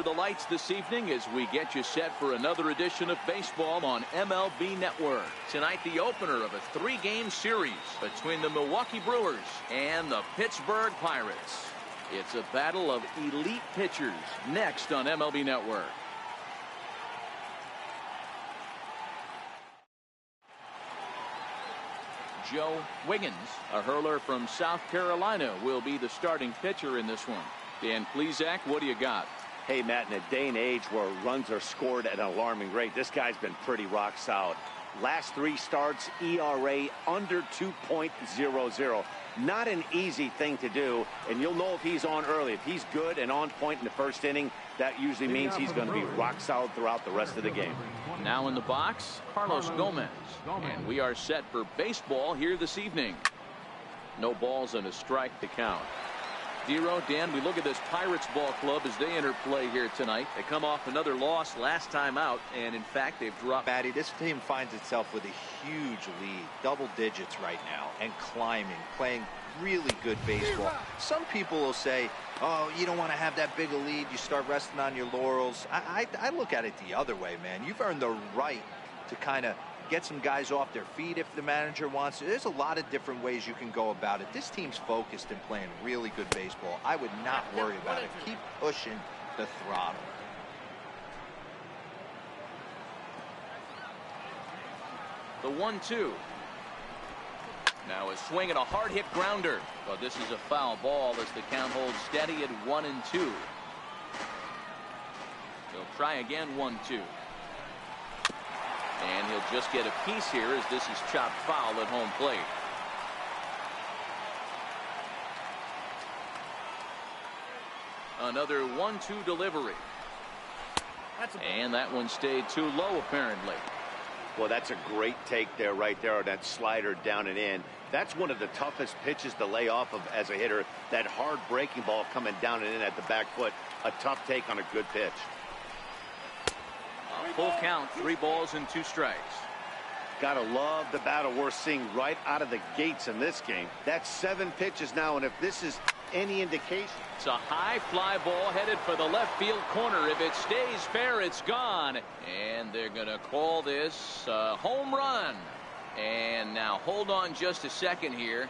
For the lights this evening as we get you set for another edition of baseball on MLB Network. Tonight, the opener of a 3-game series between the Milwaukee Brewers and the Pittsburgh Pirates. It's a battle of elite pitchers next on MLB Network. Joe Wiggins, a hurler from South Carolina, will be the starting pitcher in this one. Dan Plesac, what do you got? Hey, Matt, in a day and age where runs are scored at an alarming rate, this guy's been pretty rock solid. Last 3 starts, ERA under 2.00. Not an easy thing to do, and you'll know if he's on early. If he's good and on point in the first inning, that usually means he's going to be rock solid throughout the rest of the game. Now in the box, Carlos Gomez. And we are set for baseball here this evening. No balls and a strike to count. Dero, Dan, we look at this Pirates ball club as they enter play here tonight. They come off another loss last time out, and in fact, they've dropped. Matty, this team finds itself with a huge lead, double digits right now, and climbing, playing really good baseball. Some people will say, oh, you don't want to have that big a lead, you start resting on your laurels. I look at it the other way, man. You've earned the right to kind of get some guys off their feet if the manager wants to. There's a lot of different ways you can go about it. This team's focused and playing really good baseball. I would not worry about it. Keep pushing the throttle. The 1-2. Now a swing and a hard hit grounder. But this is a foul ball as the count holds steady at 1-2. He'll try again, 1-2. And he'll just get a piece here as this is chopped foul at home plate. Another 1-2 delivery. And that one stayed too low apparently. Well, that's a great take there, right there, on that slider down and in. That's one of the toughest pitches to lay off of as a hitter. That hard breaking ball coming down and in at the back foot. A tough take on a good pitch. Full count, 3 balls and 2 strikes. Gotta love the battle we're seeing right out of the gates in this game. That's 7 pitches now, and if this is any indication. It's a high fly ball headed for the left field corner. If it stays fair, it's gone. And they're going to call this a home run. And now hold on just a second here.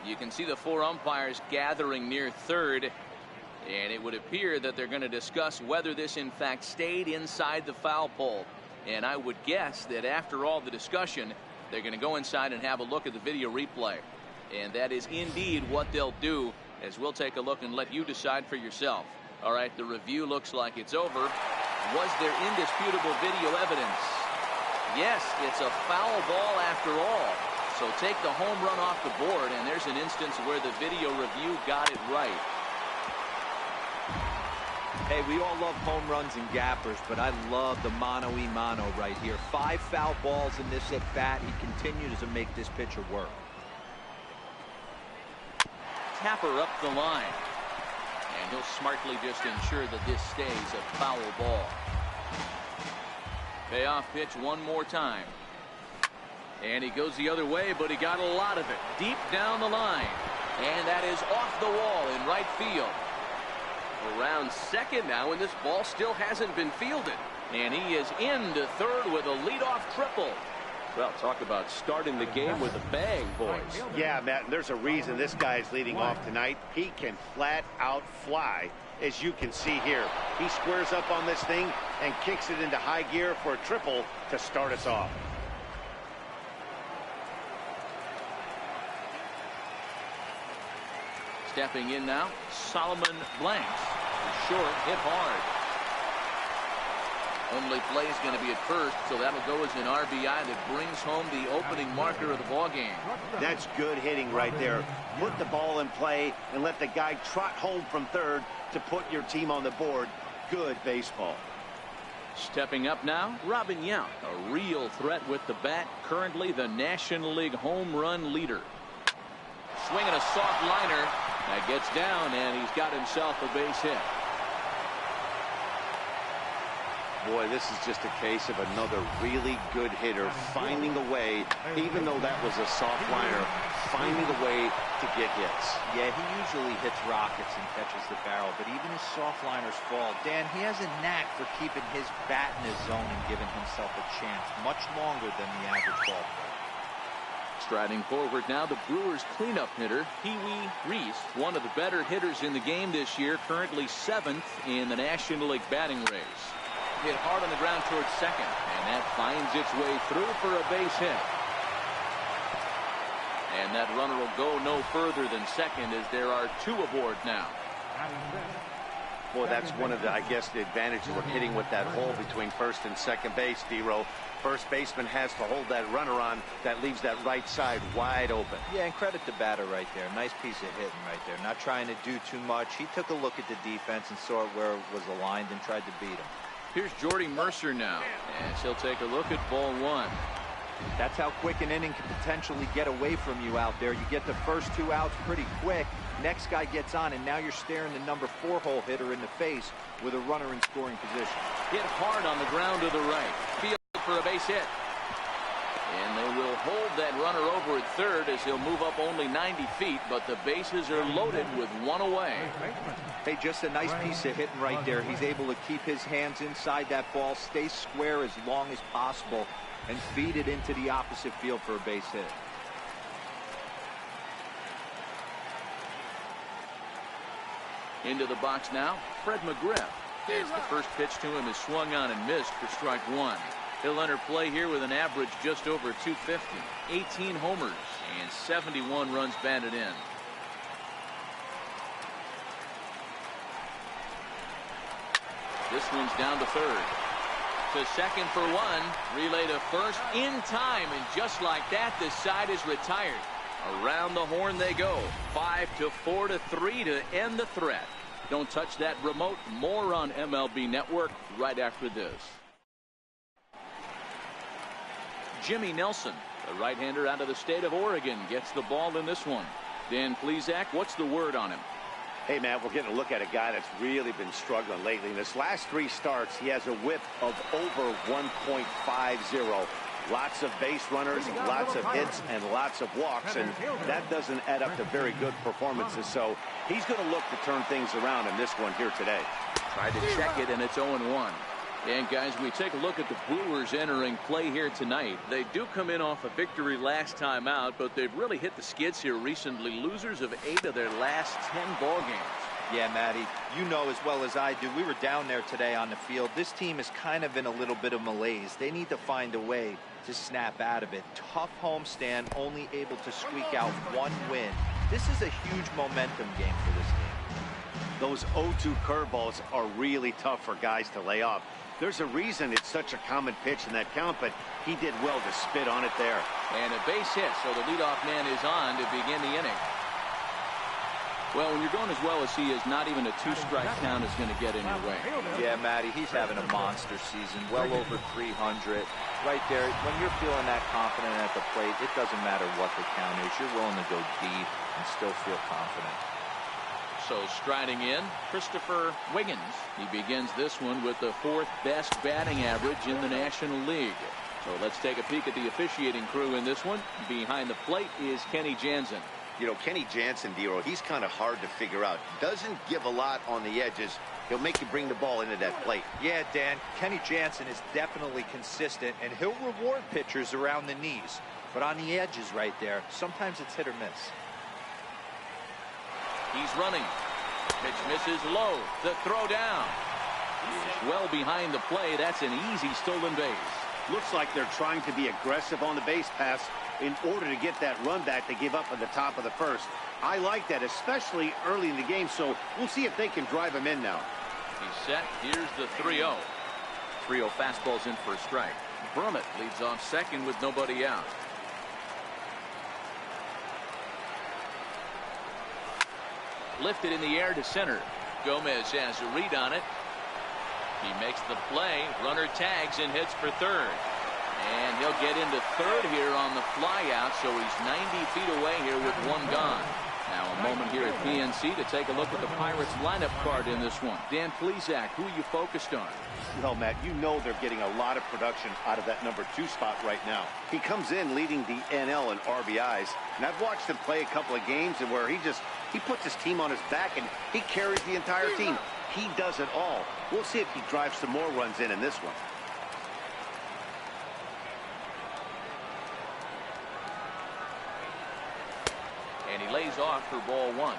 You can see the 4 umpires gathering near third. And it would appear that they're going to discuss whether this in fact stayed inside the foul pole. And I would guess that after all the discussion, they're going to go inside and have a look at the video replay. And that is indeed what they'll do, as we'll take a look and let you decide for yourself. All right, the review looks like it's over. Was there indisputable video evidence? Yes, it's a foul ball after all. So take the home run off the board, and there's an instance where the video review got it right. Hey, we all love home runs and gappers, but I love the mano-y-mano right here. 5 foul balls in this at bat. He continues to make this pitcher work. Tapper up the line. And he'll smartly just ensure that this stays a foul ball. Payoff pitch one more time. And he goes the other way, but he got a lot of it deep down the line. And that is off the wall in right field. Around second now, and this ball still hasn't been fielded. And he is into third with a leadoff triple. Well, talk about starting the game with a bang, boys. Yeah, Matt, and there's a reason this guy is leading off tonight. He can flat out fly, as you can see here. He squares up on this thing and kicks it into high gear for a triple to start us off. Stepping in now, Solomon Blanks. Short, hit hard. Only play is going to be at first, so that'll go as an RBI that brings home the opening marker of the ballgame. That's good hitting right there. Put the ball in play and let the guy trot home from third to put your team on the board. Good baseball. Stepping up now, Robin Yount, a real threat with the bat, currently the National League home run leader. Swinging a soft liner. That gets down, and he's got himself a base hit. Boy, this is just a case of another really good hitter finding a way, even though that was a soft liner, finding a way to get hits. Yeah, he usually hits rockets and catches the barrel, but even his soft liners fall. Dan, he has a knack for keeping his bat in his zone and giving himself a chance much longer than the average ball player. Striding forward now, the Brewers cleanup hitter, Pee-wee Reese, one of the better hitters in the game this year, currently 7th in the National League batting race. Hit hard on the ground towards second, and that finds its way through for a base hit. And that runner will go no further than second as there are 2 aboard now. Well, that's one of the, I guess, the advantages of hitting with that hole between first and second base, D-Row. First baseman has to hold that runner on. That leaves that right side wide open. Yeah, and credit the batter right there. Nice piece of hitting right there. Not trying to do too much. He took a look at the defense and saw it where it was aligned and tried to beat him. Here's Jordy Mercer now, as he'll take a look at ball 1. That's how quick an inning can potentially get away from you out there. You get the first 2 outs pretty quick. Next guy gets on, and now you're staring the number 4 hole hitter in the face with a runner in scoring position. Hit hard on the ground to the right. Field for a base hit. And they will hold that runner over at third as he'll move up only 90 feet, but the bases are loaded with 1 away. Hey, just a nice piece of hitting right there. He's able to keep his hands inside that ball, stay square as long as possible, and feed it into the opposite field for a base hit. Into the box now, Fred McGriff. As the first pitch to him is swung on and missed for strike 1. He'll enter play here with an average just over 250, 18 homers, and 71 runs batted in. This one's down to third. To second for 1. Relay to first in time, and just like that, the side is retired. Around the horn they go. 5-4-3 to end the threat. Don't touch that remote. More on MLB Network right after this. Jimmy Nelson, the right-hander out of the state of Oregon, gets the ball in this one. Dan Plesac, what's the word on him? Hey, Matt, we're getting a look at a guy that's really been struggling lately. In his last 3 starts, he has a whip of over 1.50. Lots of base runners, lots of hits, and lots of walks, and that doesn't add up to very good performances. So he's going to look to turn things around in this one here today. Tried to check it, and it's 0-1. And guys, we take a look at the Brewers entering play here tonight. They do come in off a victory last time out, but they've really hit the skids here recently. Losers of 8 of their last 10 ball games. Yeah, Matty, you know as well as I do, we were down there today on the field. This team is kind of in a little bit of malaise. They need to find a way to snap out of it. Tough homestand, only able to squeak out 1 win. This is a huge momentum game for this team. Those 0-2 curveballs are really tough for guys to lay off. There's a reason it's such a common pitch in that count, but he did well to spit on it there. And a base hit, so the leadoff man is on to begin the inning. Well, when you're going as well as he is, not even a 2-strike count is going to get in your way. Yeah, Matty, he's having a monster season, well over 300. Right there, when you're feeling that confident at the plate, it doesn't matter what the count is. You're willing to go deep and still feel confident. So striding in, Christopher Wiggins. He begins this one with the 4th best batting average in the National League. So let's take a peek at the officiating crew in this one. Behind the plate is Kenny Jansen. You know, Kenny Jansen, D-Row, he's kind of hard to figure out. Doesn't give a lot on the edges. He'll make you bring the ball into that plate. Yeah, Dan, Kenny Jansen is definitely consistent, and he'll reward pitchers around the knees. But on the edges right there, sometimes it's hit or miss. He's running. Pitch misses low. The throw down. He's well behind the play. That's an easy stolen base. Looks like they're trying to be aggressive on the base pass in order to get that run back they give up at the top of the first. I like that, especially early in the game, so we'll see if they can drive him in now. He's set. Here's the 3-0. 3-0 fastball's in for a strike. Brummett leads off second with nobody out. Lifted in the air to center. Gomez has a read on it. He makes the play. Runner tags and hits for third. And he'll get into third here on the fly out, so he's 90 feet away here with 1 gone. Now a moment here at PNC to take a look at the Pirates lineup card in this one. Dan Plesac, who are you focused on? Well, Matt, you know they're getting a lot of production out of that number 2 spot right now. He comes in leading the NL in RBIs, and I've watched him play a couple of games and where he puts his team on his back and he carries the entire team. He does it all. We'll see if he drives some more runs in this one. And he lays off for ball 1.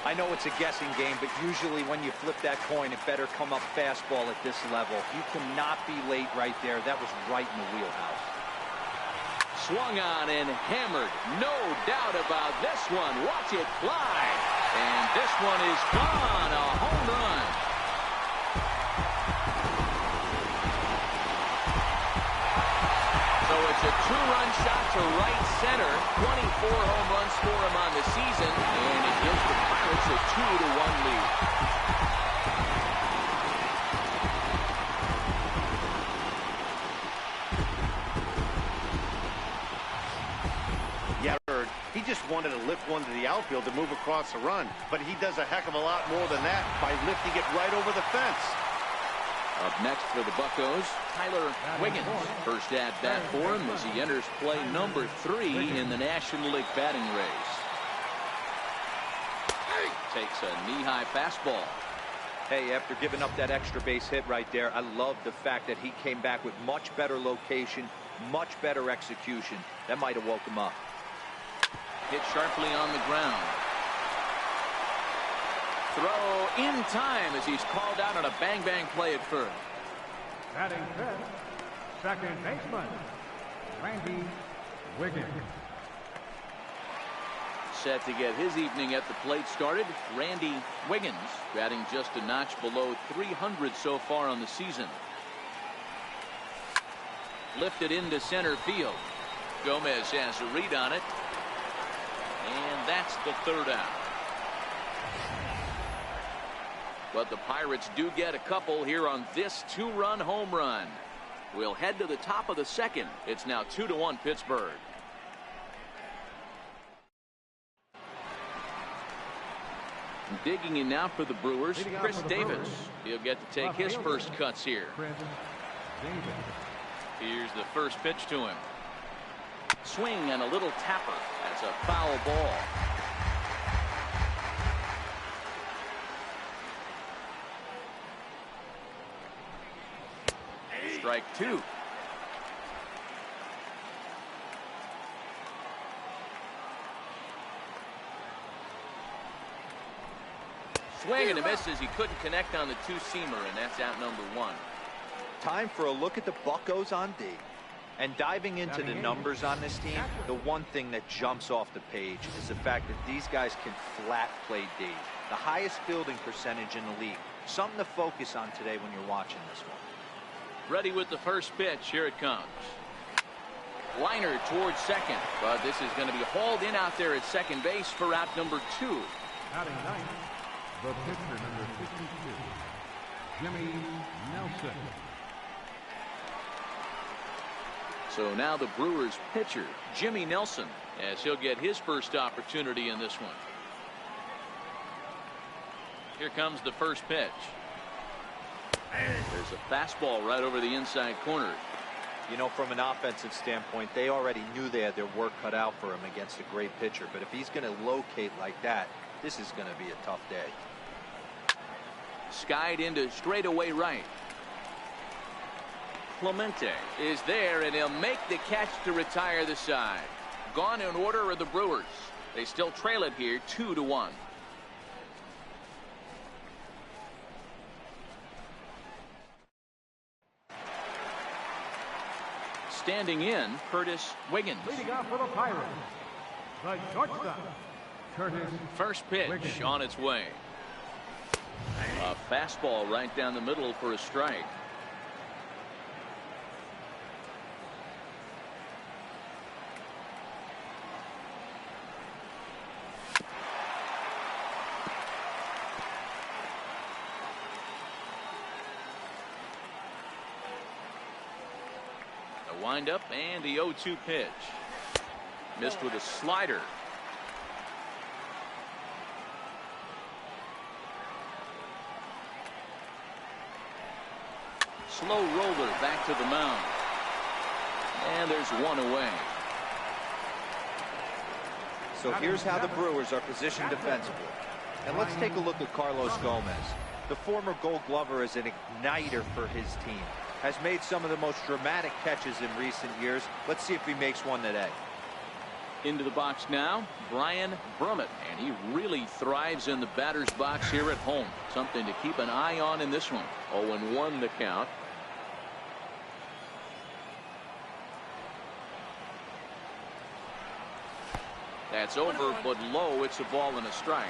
I know it's a guessing game, but usually when you flip that coin, it better come up fastball at this level. You cannot be late right there. That was right in the wheelhouse. Swung on and hammered. No doubt about this one. Watch it fly. And this one is gone. A home run. So it's a 2-run shot to right center. 24 home runs for him on the season. And it gives the Pirates a 2-1 lead. Yeah, he just wanted to lift one to the outfield to move across the run. But he does a heck of a lot more than that by lifting it right over the fence. Up next for the Buccos, Tyler Wiggins. First at bat for him as he enters play number 3 in the National League batting race. Takes a knee-high fastball. Hey, after giving up that extra base hit right there, I love the fact that he came back with much better location, much better execution. That might have woke him up. Hit sharply on the ground. Throw in time as he's called out on a bang-bang play at first. Batting fifth, second baseman, Randy Wiggins. Set to get his evening at the plate started, Randy Wiggins, batting just a notch below 300 so far on the season. Lifted into center field. Gomez has a read on it. And that's the third out. But the Pirates do get a couple here on this 2-run home run. We'll head to the top of the second. It's now 2-1 Pittsburgh. Digging in now for the Brewers, Chris Davis. He'll get to take his first cuts here. Here's the first pitch to him. Swing and a little tapper. That's a foul ball. Strike 2. Swing and a miss as he couldn't connect on the 2-seamer, and that's out number 1. Time for a look at the Buccos on D. And diving into the numbers on this team, the one thing that jumps off the page is the fact that these guys can flat play D. The highest fielding percentage in the league. Something to focus on today when you're watching this one. Ready with the first pitch. Here it comes. Liner towards second, but this is going to be hauled in out there at second base for out number 2. Batting ninth, the pitcher number 52, Jimmy Nelson. So now the Brewers pitcher, Jimmy Nelson, as he'll get his first opportunity in this one. Here comes the first pitch. There's a fastball right over the inside corner. You know, from an offensive standpoint, they already knew they had their work cut out for him against a great pitcher. But if he's going to locate like that, this is going to be a tough day. Skied into straightaway right. Clemente is there, and he'll make the catch to retire the side. Gone in order are the Brewers. They still trail it here 2-1. Standing in, Curtis Wiggins. Leading off for the Pirates, the shortstop, Curtis First pitch Wiggins. on its way. A fastball right down the middle for a strike. The windup and the 0-2 pitch. Missed with a slider. Slow roller back to the mound. And there's one away. So here's how the Brewers are positioned defensively. And let's take a look at Carlos Gomez. The former Gold Glover is an igniter for his team. Has made some of the most dramatic catches in recent years. Let's see if he makes one today. Into the box now, Brian Brummett, and he really thrives in the batter's box here at home. Something to keep an eye on in this one. 0-1 the count. That's over, but low. It's a ball and a strike.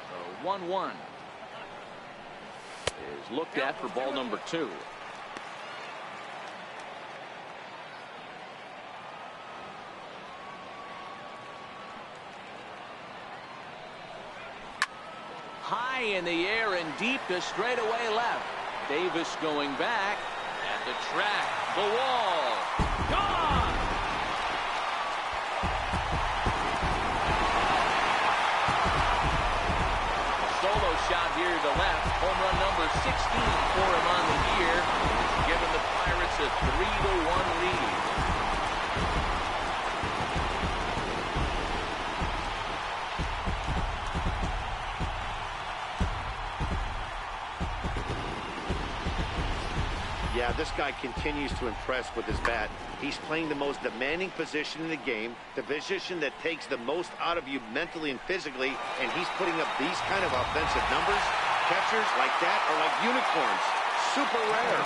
So 1-1 is looked at for ball number 2. High in the air and deep to straightaway left. Davis going back at the track. The wall. Gone! A solo shot here to left. Home run number 16 for him on the year. Giving the Pirates a 3-1 lead. Yeah, this guy continues to impress with his bat. He's playing the most demanding position in the game, the position that takes the most out of you mentally and physically, and he's putting up these kind of offensive numbers. Catchers like that are like unicorns. Super rare.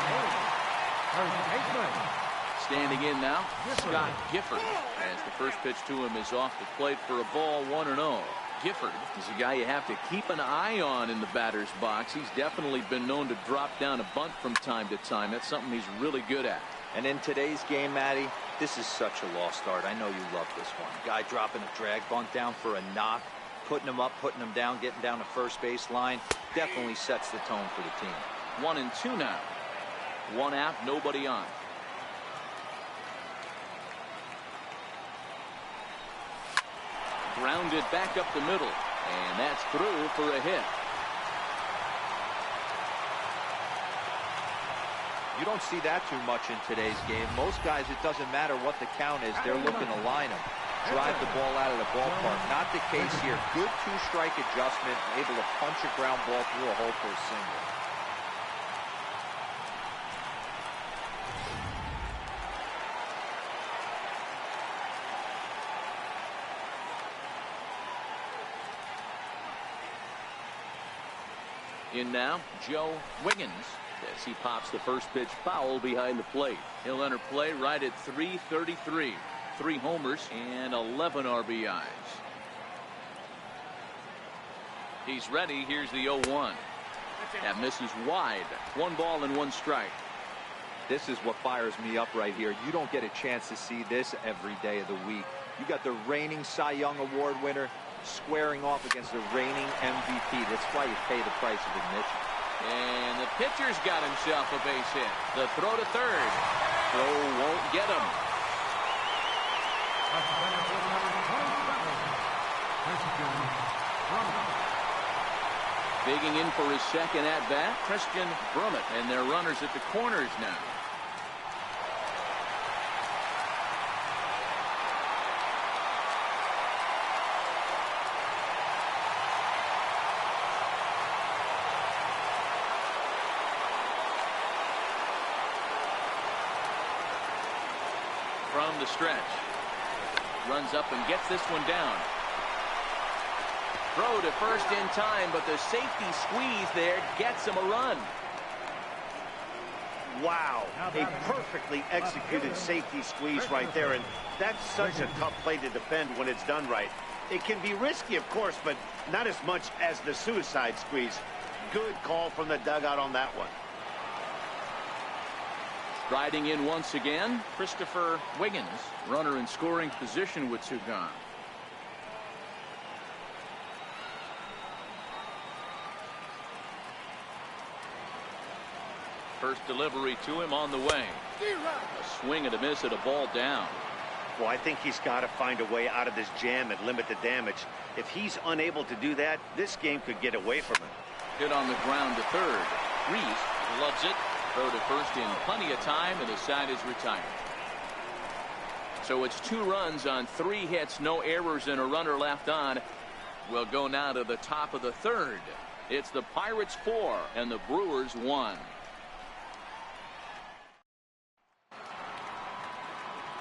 Standing in now, Scott Gifford, as the first pitch to him is off the plate for a ball, 1-0. Gifford is a guy you have to keep an eye on in the batter's box. He's definitely been known to drop down a bunt from time to time. That's something he's really good at. And in today's game, Matty, this is such a lost art. I know you love this one. Guy dropping a drag bunt down for a knock, putting him up, putting him down, getting down to first base line. Definitely sets the tone for the team. 1-2 now. One out, nobody on. Grounded back up the middle, and that's through for a hit. You don't see that too much in today's game. Most guys, it doesn't matter what the count is, they're looking to line them, drive the ball out of the ballpark. Not the case here. Good two-strike adjustment, able to punch a ground ball through a hole for a single. In now, Joe Wiggins, as he pops the first pitch foul behind the plate. He'll enter play right at 333. 3 homers and 11 RBIs. He's ready. Here's the 0-1. That misses wide. 1 ball and 1 strike. This is what fires me up right here. You don't get a chance to see this every day of the week. You got the reigning Cy Young Award winner squaring off against the reigning MVP. That's why you pay the price of admission. And the pitcher's got himself a base hit. The throw to third. Throw won't get him. Digging in for his second at bat, Christian Brummett, and their runners at the corners now. From the stretch. Runs up and gets this one down. Throw to first in time, but the safety squeeze there gets him a run. Wow, a perfectly executed safety squeeze right there, and that's such a tough play to defend when it's done right. It can be risky, of course, but not as much as the suicide squeeze. Good call from the dugout on that one. Striding in once again, Christopher Wiggins, runner in scoring position with 2 gone. First delivery to him on the way. A swing and a miss at a ball down. Well, I think he's got to find a way out of this jam and limit the damage. If he's unable to do that, this game could get away from him. Hit on the ground to third. Reese loves it. Throw to first in plenty of time, and the side is retired. So it's 2 runs on 3 hits, no errors, and a runner left on. We'll go now to the top of the third. It's the Pirates 4 and the Brewers 1.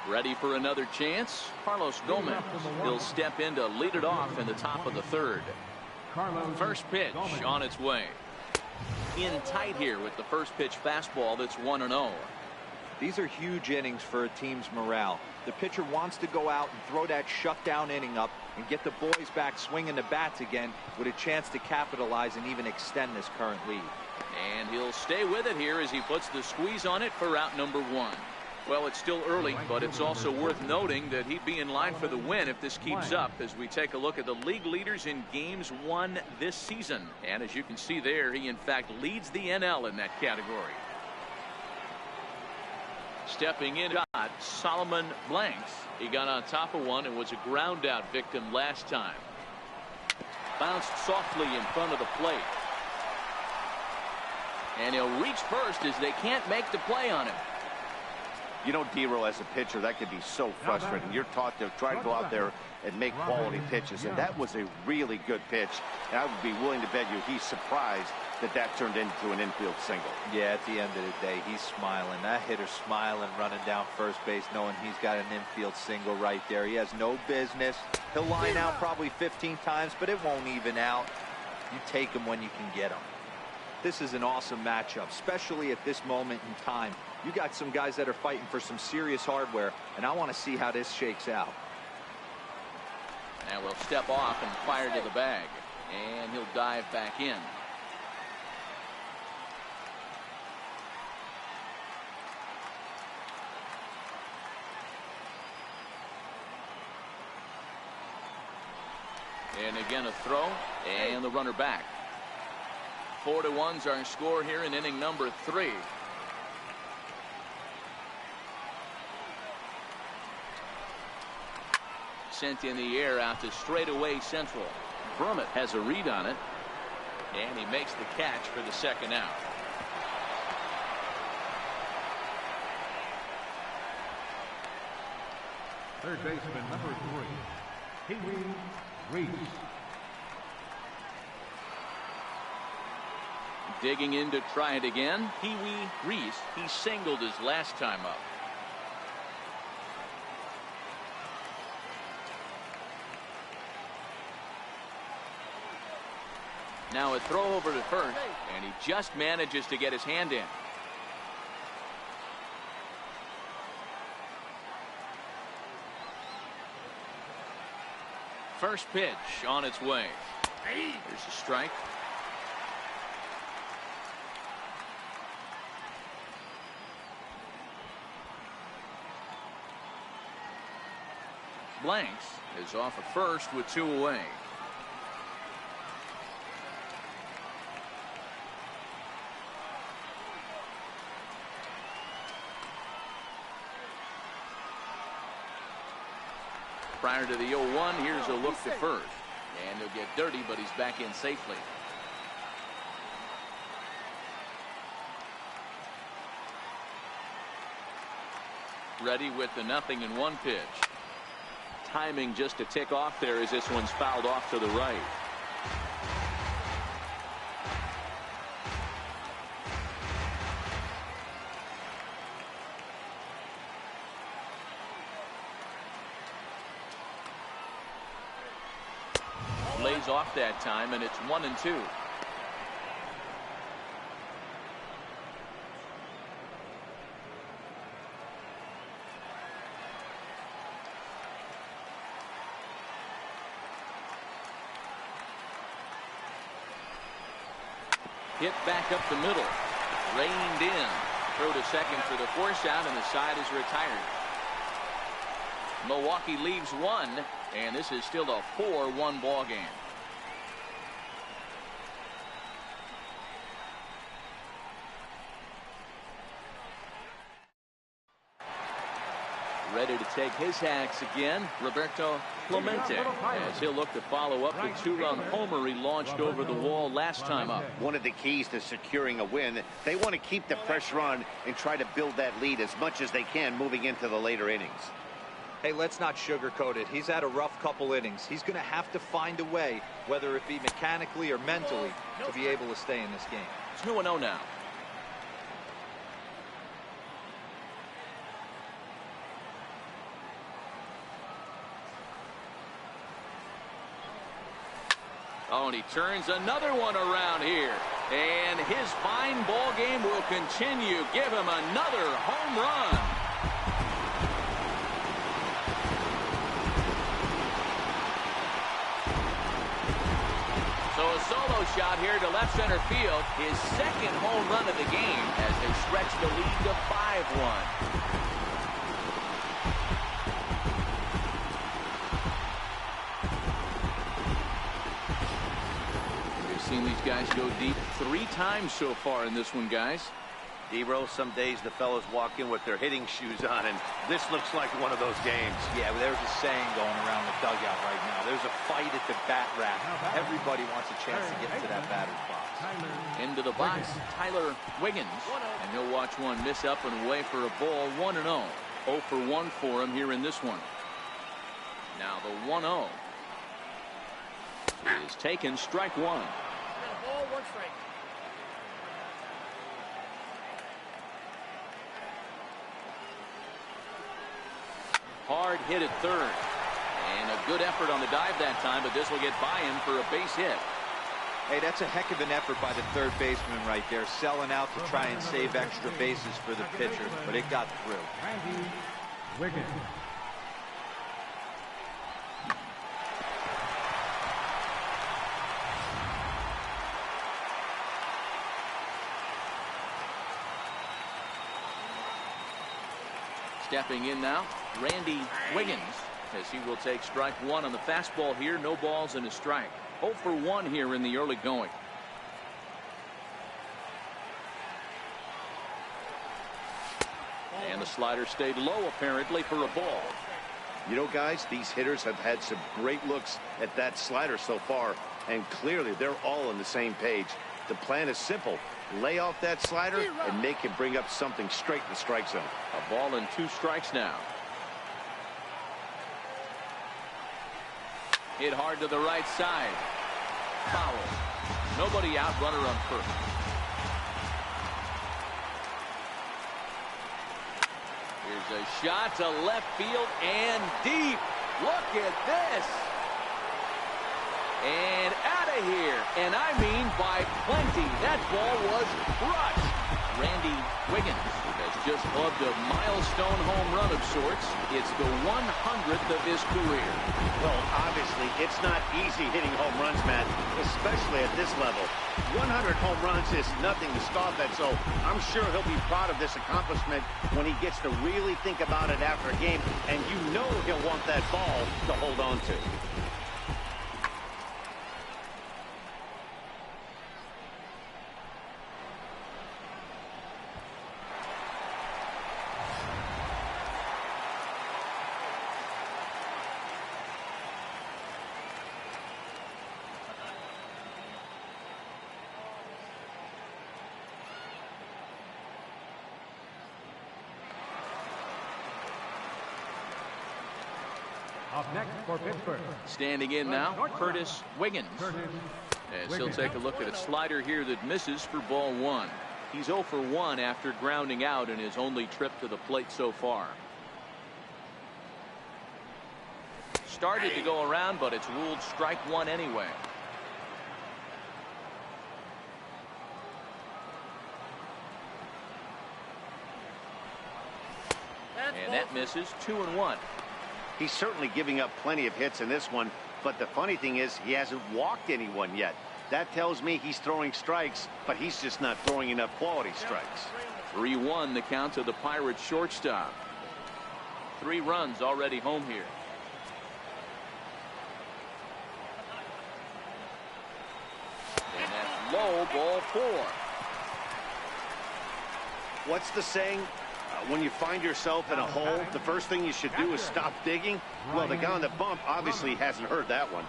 Ready for another chance? Carlos Gomez. He'll step in to lead it off in the top of the third. First pitch on its way. In tight here with the first pitch fastball that's 1-0. These are huge innings for a team's morale. The pitcher wants to go out and throw that shutdown inning up and get the boys back swinging the bats again with a chance to capitalize and even extend this current lead. And he'll stay with it here as he puts the squeeze on it for route number 1. Well, it's still early, but it's also worth noting that he'd be in line for the win if this keeps up as we take a look at the league leaders in games won this season. And as you can see there, he in fact leads the NL in that category. Stepping in, got Solomon Blanks. He got on top of one and was a ground out victim last time. Bounced softly in front of the plate. And he'll reach first as they can't make the play on him. You know, D-Roll, as a pitcher, that could be so frustrating. You're taught to try to go out there and make quality pitches, and that was a really good pitch. And I would be willing to bet you he's surprised that that turned into an infield single. Yeah, at the end of the day, he's smiling. That hitter's smiling, running down first base, knowing he's got an infield single right there. He has no business. He'll line out probably 15 times, but it won't even out. You take him when you can get him. This is an awesome matchup, especially at this moment in time. You got some guys that are fighting for some serious hardware, and I want to see how this shakes out. And we'll step off and fire to the bag. And he'll dive back in. And again a throw, and the runner back. 4-1's our score here in inning number 3. Sent in the air out to straightaway central. Brummett has a read on it, and he makes the catch for the second out. Third baseman number 3, Pee-wee Reese. Digging in to try it again, Pee-wee Reese. He singled his last time up. Now a throw over to first, and he just manages to get his hand in. First pitch on its way. There's a strike. Blanks is off at first with 2 away. Prior to the 0-1, here's a look to first. And he'll get dirty, but he's back in safely. Ready with the 0-1 pitch. Timing just to tick off there as this one's fouled off to the right. Lays off that time, and it's 1-2. Hit back up the middle. Reined in. Throw to second for the force out, and the side is retired. Milwaukee leaves 1, and this is still a 4-1 ball game. Ready to take his hacks again, Roberto Clemente, as he'll look to follow up the 2-run homer he launched over the wall last time up. One of the keys to securing a win, they want to keep the pressure on and try to build that lead as much as they can moving into the later innings. Hey, let's not sugarcoat it. He's had a rough couple innings. He's going to have to find a way, whether it be mechanically or mentally, to be able to stay in this game. It's 2-0 now. Oh, and he turns another one around here. And his fine ball game will continue. Give him another home run. So a solo shot here to left center field. His second home run of the game as they stretch the lead to 5-1. Seen these guys go deep 3 times so far in this one, guys. D-Row, some days the fellas walk in with their hitting shoes on, and this looks like one of those games. Yeah, well, there's a saying going around the dugout right now. There's a fight at the bat rack. Everybody wants a chance to get into that batter's box. Into the box, Tyler Wiggins. And he'll watch one miss up and away for a ball. 1-0. 0 for 1 for him here in this one. Now the 1-0 is taken, strike 1. Ball, 1 strike. Hard hit at third. And a good effort on the dive that time, but this will get by him for a base hit. Hey, that's a heck of an effort by the third baseman right there, selling out to try and save extra bases for the pitcher, but it got through. Wiggins. Stepping in now, Randy Wiggins, as he will take strike 1 on the fastball here. No balls and a strike. 0 for 1 here in the early going. And the slider stayed low apparently for a ball. You know, guys, these hitters have had some great looks at that slider so far, and clearly they're all on the same page. The plan is simple. Lay off that slider and make him bring up something straight in the strike zone. A ball and 2 strikes now. Hit hard to the right side. Foul. Nobody out, runner on first. Here's a shot to left field and deep. Look at this. And out of here. And I mean by plenty. That ball was crushed. Randy Wiggins has just plugged a milestone home run of sorts. It's the 100th of his career. Well, obviously, it's not easy hitting home runs, Matt, especially at this level. 100 home runs is nothing to scoff at, so I'm sure he'll be proud of this accomplishment when he gets to really think about it after a game, and you know he'll want that ball to hold on to. Up next for Pittsburgh. Standing in now, Curtis Wiggins. As he'll take a look at a slider here that misses for ball 1. He's 0 for 1 after grounding out in his only trip to the plate so far. Started to go around, but it's ruled strike 1 anyway. And that misses. 2-1. He's certainly giving up plenty of hits in this one, but the funny thing is he hasn't walked anyone yet. That tells me he's throwing strikes, but he's just not throwing enough quality strikes. 3-1 the count to the Pirates shortstop. 3 runs already home here. And that's low, ball 4. What's the saying? When you find yourself in a hole, the first thing you should do is stop digging. Well, the guy on the bump obviously hasn't heard that one.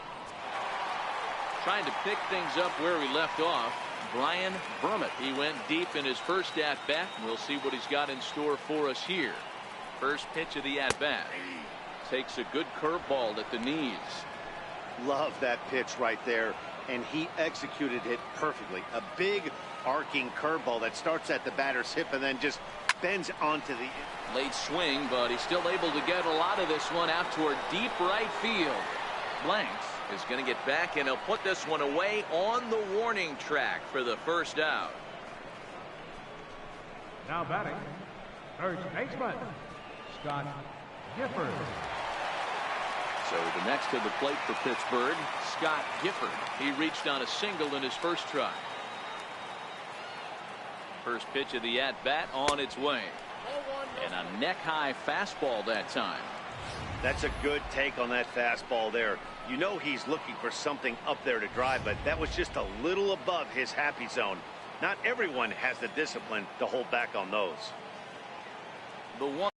Trying to pick things up where he left off, Brian Brummett. He went deep in his first at-bat. We'll see what he's got in store for us here. First pitch of the at-bat. Takes a good curveball at the knees. Love that pitch right there, and he executed it perfectly. A big arcing curveball that starts at the batter's hip and then just bends onto the late swing, but he's still able to get a lot of this one out toward deep right field. Blanks is going to get back, and he'll put this one away on the warning track for the first out. Now batting, first baseman, Scott Gifford. So the next to the plate for Pittsburgh, Scott Gifford. He reached on a single in his first try. First pitch of the at-bat on its way. And a neck-high fastball that time. That's a good take on that fastball there. You know he's looking for something up there to drive, but that was just a little above his happy zone. Not everyone has the discipline to hold back on those. The one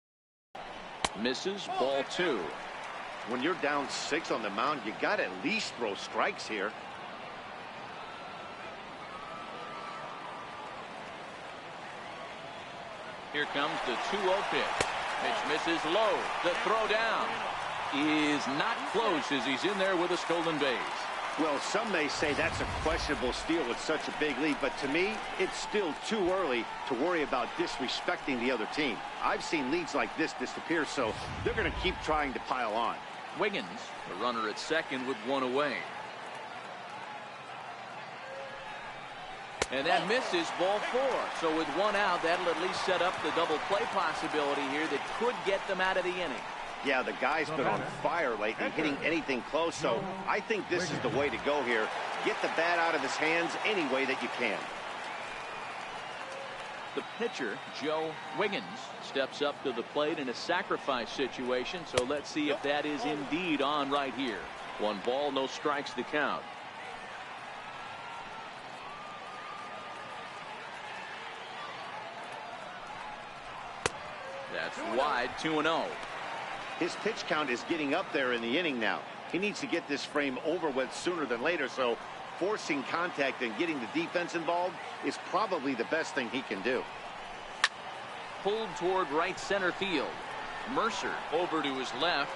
misses, ball two. When you're down 6 on the mound, you got to at least throw strikes here. Here comes the 2-0 pitch. Pitch misses low. The throw down is not close as he's in there with a stolen base. Well, some may say that's a questionable steal with such a big lead, but to me, it's still too early to worry about disrespecting the other team. I've seen leads like this disappear, so they're going to keep trying to pile on. Wiggins, the runner at second with one away. And that misses, ball 4. So with one out, that'll at least set up the double play possibility here that could get them out of the inning. Yeah, the guy's been on fire lately, hitting anything close, so I think this is the way to go here. Get the bat out of his hands any way that you can. The pitcher, Joe Wiggins, steps up to the plate in a sacrifice situation, so let's see if that is indeed on right here. 1 ball, no strikes to count. That's wide, 2-0. His pitch count is getting up there in the inning now. He needs to get this frame over with sooner than later, so forcing contact and getting the defense involved is probably the best thing he can do. Pulled toward right center field. Mercer over to his left.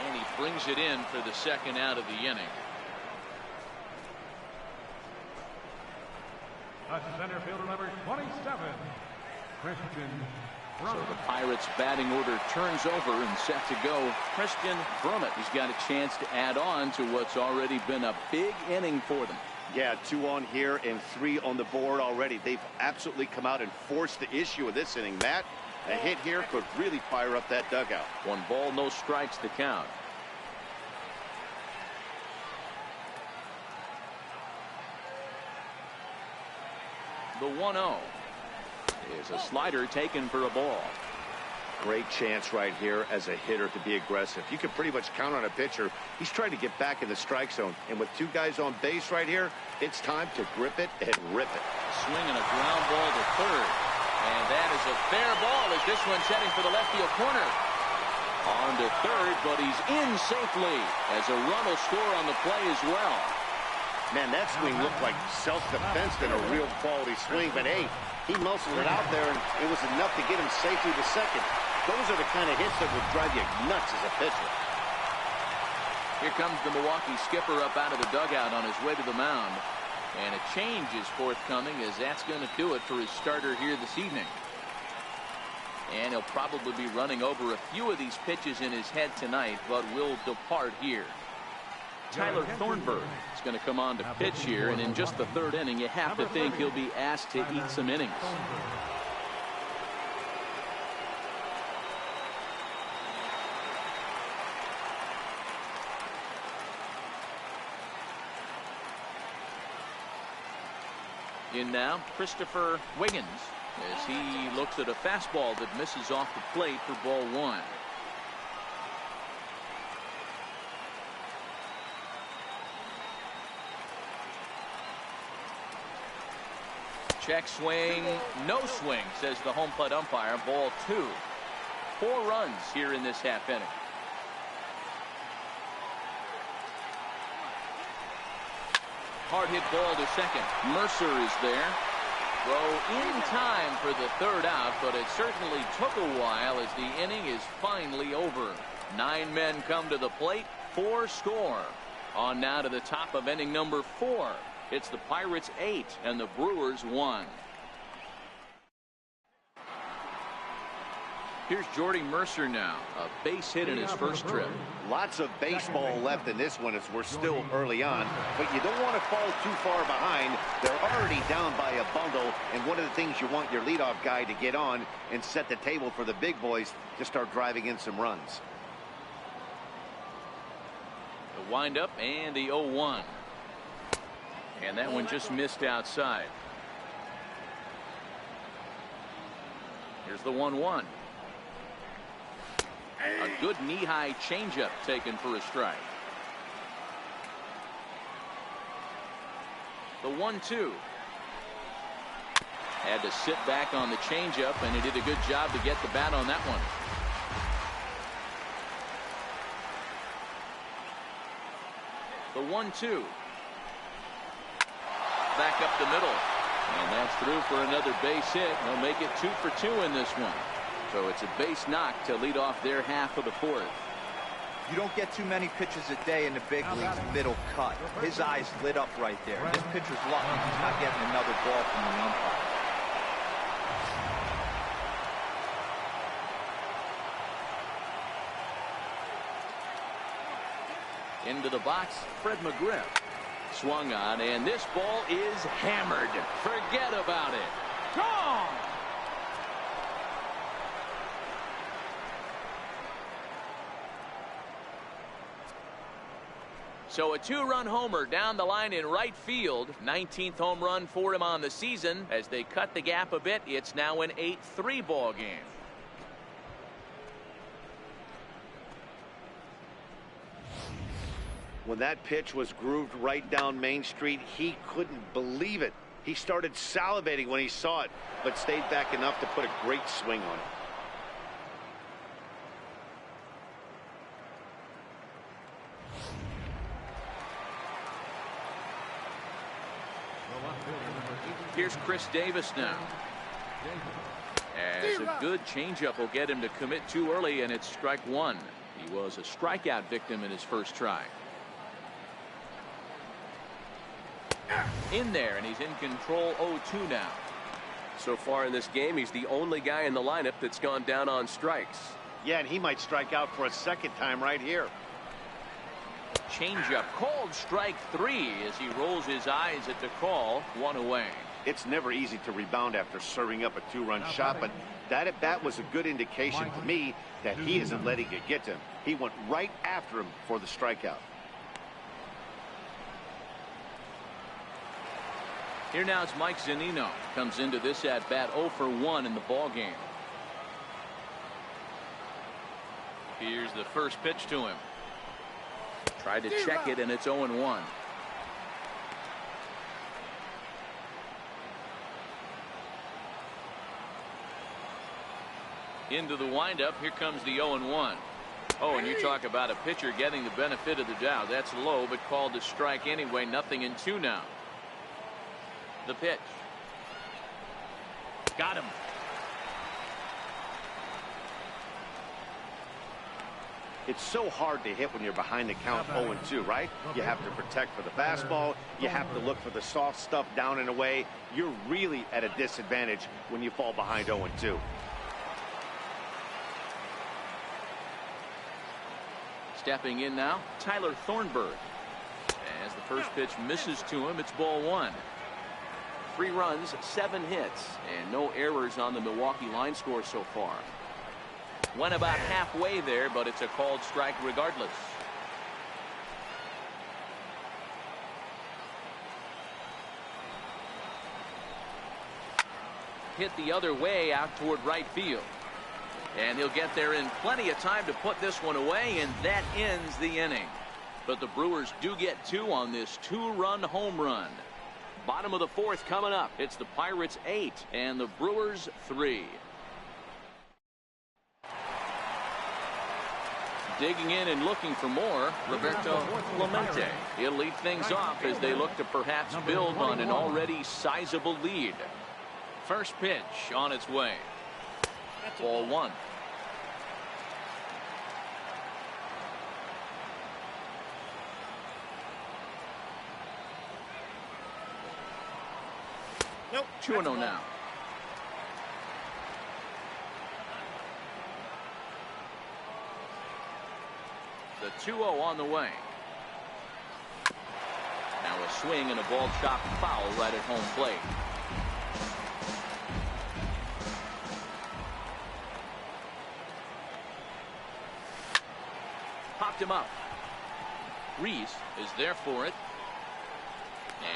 And he brings it in for the second out of the inning. That's center fielder number 27, Christian. So the Pirates batting order turns over and set to go. Christian Brummett has got a chance to add on to what's already been a big inning for them. Yeah, 2 on here and 3 on the board already. They've absolutely come out and forced the issue of this inning. Matt, a hit here could really fire up that dugout. 1 ball, no strikes to count. The 1-0 is a slider taken for a ball. Great chance right here as a hitter to be aggressive. You can pretty much count on a pitcher. He's trying to get back in the strike zone. And with 2 guys on base right here, it's time to grip it and rip it. Swinging a ground ball to third. And that is a fair ball as this one's heading for the left field corner. On to third, but he's in safely as a run will score on the play as well. Man, that swing looked like self-defense than a real quality swing. But, hey, he muscled it out there, and it was enough to get him safely to second. Those are the kind of hits that will drive you nuts as a pitcher. Here comes the Milwaukee skipper up out of the dugout on his way to the mound. And a change is forthcoming as that's going to do it for his starter here this evening. And he'll probably be running over a few of these pitches in his head tonight, but will depart here. Tyler Thornburg is going to come on to pitch here, and in just the 3rd inning, you have to think he'll be asked to eat some innings. In now, Christopher Wiggins, as he looks at a fastball that misses off the plate for ball 1. Check swing, no swing, says the home plate umpire. Ball 2. 4 runs here in this half inning. Hard hit ball to second. Mercer is there. Throw in time for the 3rd out, but it certainly took a while as the inning is finally over. 9 men come to the plate, 4 score. On now to the top of inning number 4. It's the Pirates 8 and the Brewers 1. Here's Jordy Mercer now. A base hit in his first trip. Lots of baseball left in this one as we're still early on, but you don't want to fall too far behind. They're already down by a bundle, and one of the things you want your leadoff guy to get on and set the table for the big boys to start driving in some runs. The windup and the 0-1. And that one just missed outside. Here's the 1-1. A good knee-high changeup taken for a strike. The 1-2. Had to sit back on the changeup, and he did a good job to get the bat on that one. The 1-2. Back up the middle. And that's through for another base hit. They'll make it 2 for 2 in this one. So it's a base knock to lead off their half of the 4th. You don't get too many pitches a day in the big leagues middle cut. His eyes lit up right there. This pitcher's lucky he's not getting another ball from the umpire. Into the box, Fred McGriff. Swung on, and this ball is hammered. Forget about it. Gone! So a 2-run homer down the line in right field. 19th home run for him on the season. As they cut the gap a bit, it's now an 8-3 ball game. When that pitch was grooved right down Main Street, he couldn't believe it. He started salivating when he saw it, but stayed back enough to put a great swing on it. Here's Chris Davis now. As a good changeup will get him to commit too early, and it's strike 1. He was a strikeout victim in his first try. In there, and he's in control. 0-2 now. So far in this game, he's the only guy in the lineup that's gone down on strikes. Yeah, and he might strike out for a second time right here. Changeup called strike 3 as he rolls his eyes at the call. 1 away. It's never easy to rebound after serving up a 2-run shot, but that at bat was a good indication to me that he isn't letting it get to him. He went right after him for the strikeout. Here now is Mike Zunino. Comes into this at bat 0 for 1 in the ball game. Here's the first pitch to him. Tried to check it, and it's 0-1. Into the windup. Here comes the 0-1. Oh, and you talk about a pitcher getting the benefit of the doubt. That's low, but called to strike anyway. 0-2 now. The pitch. Got him. It's so hard to hit when you're behind the count 0-2, right? You have to protect for the fastball. You have to look for the soft stuff down and away. You're really at a disadvantage when you fall behind 0-2. Stepping in now, Tyler Thornburg. As the first pitch misses to him, it's ball 1. 3 runs, 7 hits, and no errors on the Milwaukee line score so far. Went about halfway there, but it's a called strike regardless. Hit the other way out toward right field. And he'll get there in plenty of time to put this one away, and that ends the inning. But the Brewers do get 2 on this 2-run home run. Bottom of the fourth coming up. It's the Pirates 8 and the Brewers 3. Digging in and looking for more, Roberto Clemente. He'll lead things off as they look to perhaps build on an already sizable lead. First pitch on its way. Ball one. Nope. 2-0 now. The 2-0 on the way. Now a swing and a ball chopped foul right at home plate. Popped him up. Reese is there for it.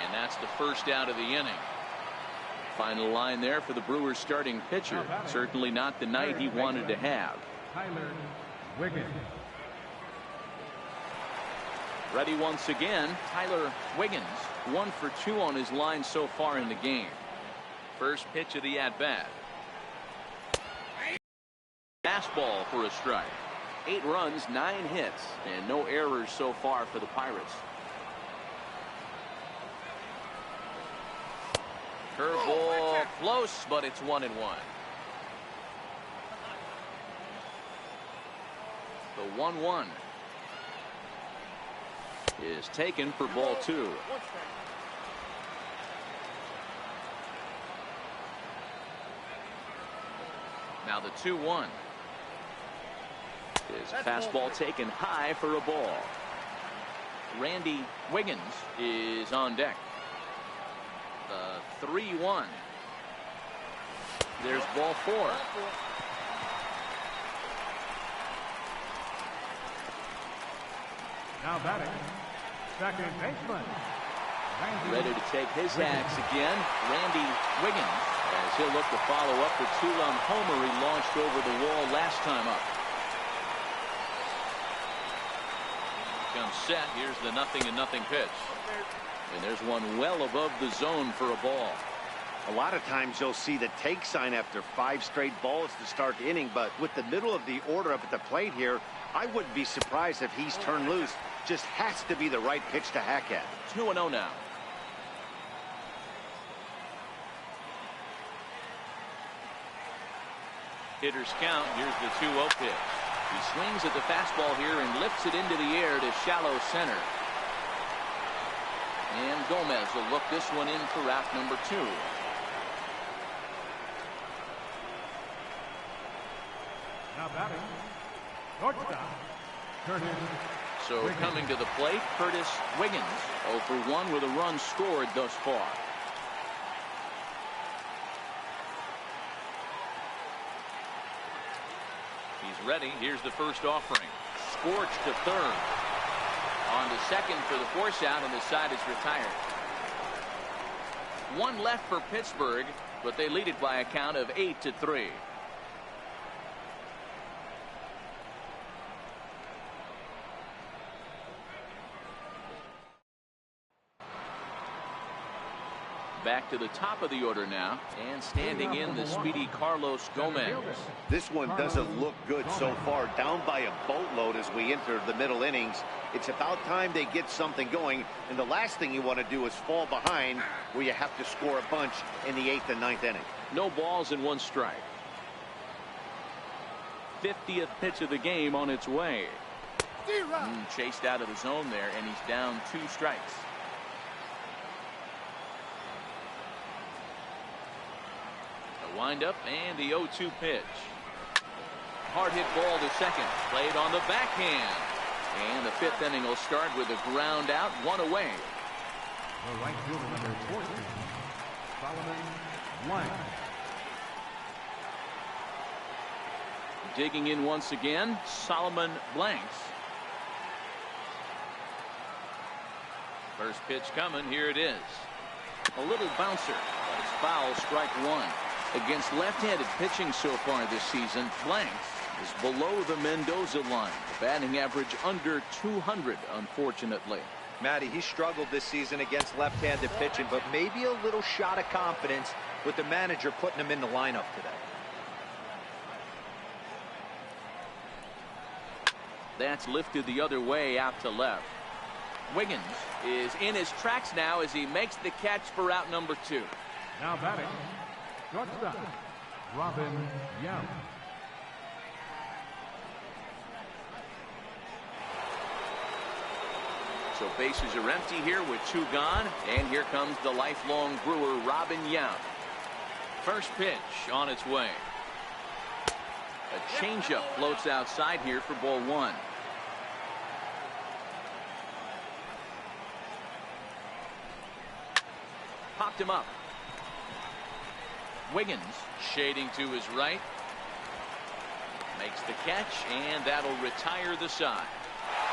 And that's the first out of the inning. Final line there for the Brewers starting pitcher. Certainly not the night he wanted to have. Tyler Wiggins. Ready once again, Tyler Wiggins. 1 for 2 on his line so far in the game. First pitch of the at-bat. Fastball for a strike. 8 runs, 9 hits, and no errors so far for the Pirates. Curveball close, but it's 1-1. The 1-1 is taken for ball 2. Now the 2-1 is fastball taken high for a ball. Randy Wiggins is on deck. The 3-1. There's ball 4. Now batting, second baseman. Ready to take his axe again, Randy Wiggins, as he'll look to follow up the 2-run homer he launched over the wall last time up. Comes set. Here's the 0-0 pitch. And there's one well above the zone for a ball. A lot of times you'll see the take sign after 5 straight balls to start the inning, but with the middle of the order up at the plate here, I wouldn't be surprised if he's turned loose. Just has to be the right pitch to hack at. 2-0 now. Hitters count. Here's the 2-0 pitch. He swings at the fastball here and lifts it into the air to shallow center. And Gomez will look this one in for out number 2. Now batting, shortstop, Curtis. So coming to the plate, Curtis Wiggins. 0 for 1 with a run scored thus far. He's ready. Here's the first offering. Scorched to third. On to second for the force out, and the side is retired. 1 left for Pittsburgh, but they lead it by a count of 8-3. Back to the top of the order now, and standing in the speedy Carlos Gomez. This one doesn't look good so far. Down by a boatload as we enter the middle innings. It's about time they get something going, and the last thing you want to do is fall behind where you have to score a bunch in the 8th and 9th inning. No balls and 1 strike. 50th pitch of the game on its way. Chased out of the zone there, and he's down 2 strikes. Wind up and the 0-2 pitch. Hard hit ball to second. Played on the backhand. And the 5th inning will start with a ground out, 1 away. The right fielder, number 14, Solomon Blanks. Digging in once again, Solomon Blanks. First pitch coming. Here it is. A little bouncer, but it's foul, strike 1. Against left-handed pitching so far this season, Blanks is below the Mendoza line. The batting average under 200, unfortunately. Matty, he struggled this season against left-handed pitching, but maybe a little shot of confidence with the manager putting him in the lineup today. That's lifted the other way out to left. Wiggins is in his tracks now as he makes the catch for out number 2. Now batting, shortstop, Robin Young. So bases are empty here with 2 gone, and here comes the lifelong Brewer, Robin Young. First pitch on its way. A changeup floats outside here for ball 1. Popped him up. Wiggins shading to his right. Makes the catch, and that'll retire the side.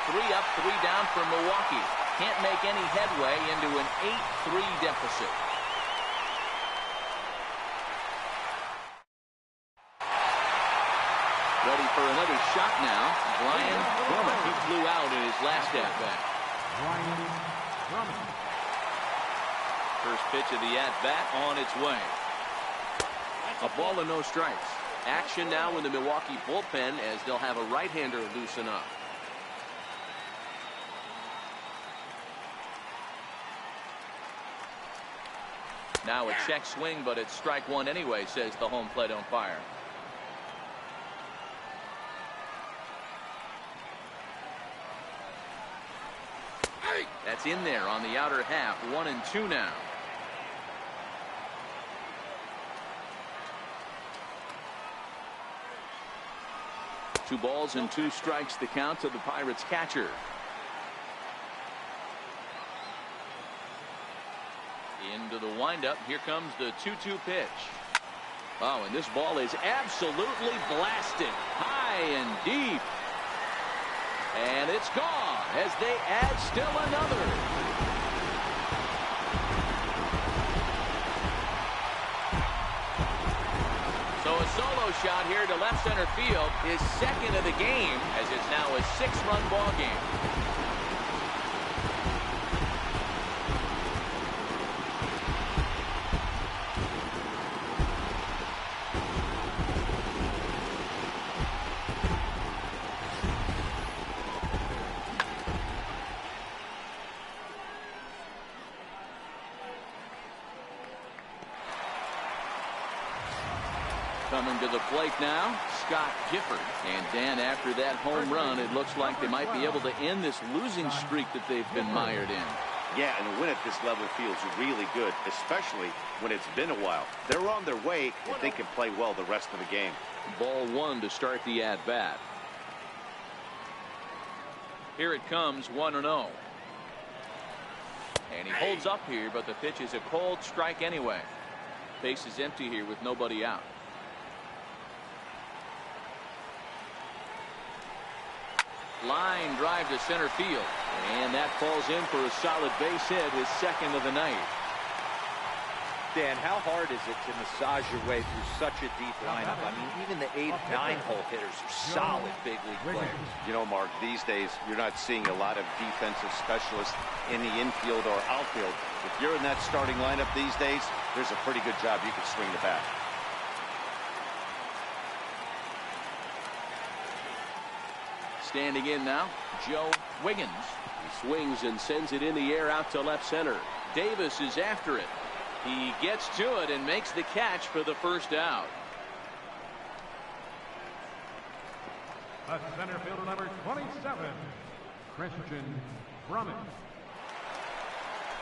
3 up, 3 down for Milwaukee. Can't make any headway into an 8-3 deficit. Ready for another shot now. Brian Drummond. He flew out in his last at-bat. Brian Drummond. First pitch of the at-bat on its way. A ball and no strikes. Action now in the Milwaukee bullpen as they'll have a right-hander loosen up. Now a check swing, but it's strike 1 anyway, says the home plate umpire. That's in there on the outer half. 1-2 now. Two balls and 2 strikes the count to the Pirates catcher. Into the windup. Here comes the 2-2 pitch. Oh, and this ball is absolutely blasted high and deep. And it's gone as they add still another. So a solo shot here to left center field, his second of the game, as it's now a 6-run ball game. Coming to the plate now, Scott Gifford. And Dan, after that home run, it looks like they might be able to end this losing streak that they've been mired in. Yeah, and a win at this level feels really good, especially when it's been a while. They're on their way if they can play well the rest of the game. Ball 1 to start the at-bat. Here it comes, 1-0. And he holds up here, but the pitch is a cold strike anyway. Base is empty here with nobody out. Line drive to center field, and that falls in for a solid base hit, his second of the night. Dan, how hard is it to massage your way through such a deep lineup? I mean, even the 8, 9-hole hitters are solid big league players. You know, Mark, these days you're not seeing a lot of defensive specialists in the infield or outfield. If you're in that starting lineup these days, there's a pretty good job you can swing the bat. Standing in now, Joe Wiggins. He swings and sends it in the air out to left center. Davis is after it. He gets to it and makes the catch for the first out. At center fielder number 27, Christian Brummett.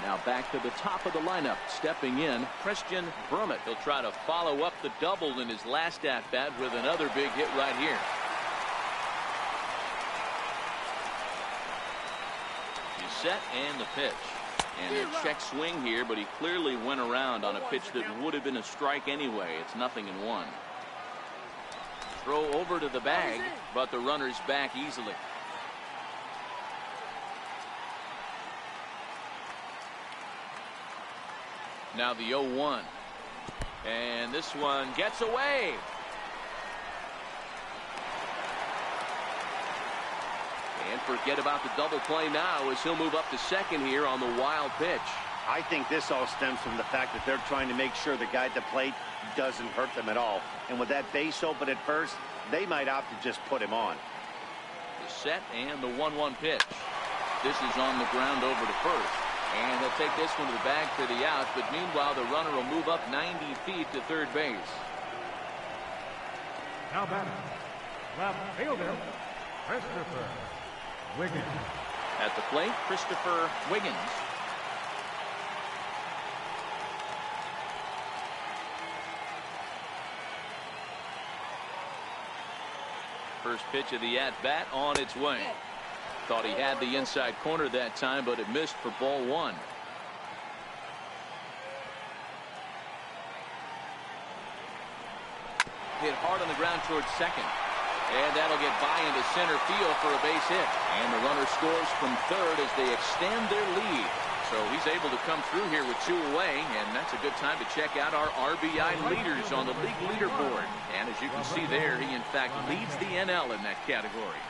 Now back to the top of the lineup. Stepping in, Christian Brummett. He'll try to follow up the double in his last at-bat with another big hit right here. Set and the pitch, and a check swing here, but he clearly went around on a pitch that would have been a strike anyway. It's 0-1. Throw over to the bag, but the runner's back easily. Now the 0-1, and this one gets away. And And forget about the double play now as he'll move up to second here on the wild pitch. I think this all stems from the fact that they're trying to make sure the guy at the plate doesn't hurt them at all. And with that base open at first, they might opt to just put him on. The set and the 1-1 pitch. This is on the ground over to first. And he'll take this one to the bag for the out. But meanwhile, the runner will move up 90 feet to third base. Now batting, left fielder, Christopher Wiggins. At the plate, Christopher Wiggins. First pitch of the at-bat on its way. Thought he had the inside corner that time, but it missed for ball one. Hit hard on the ground towards second. And that'll get by into center field for a base hit. And the runner scores from third as they extend their lead. So he's able to come through here with two away, and that's a good time to check out our RBI leaders on the league leaderboard. And as you can see there, he in fact leads the NL in that category.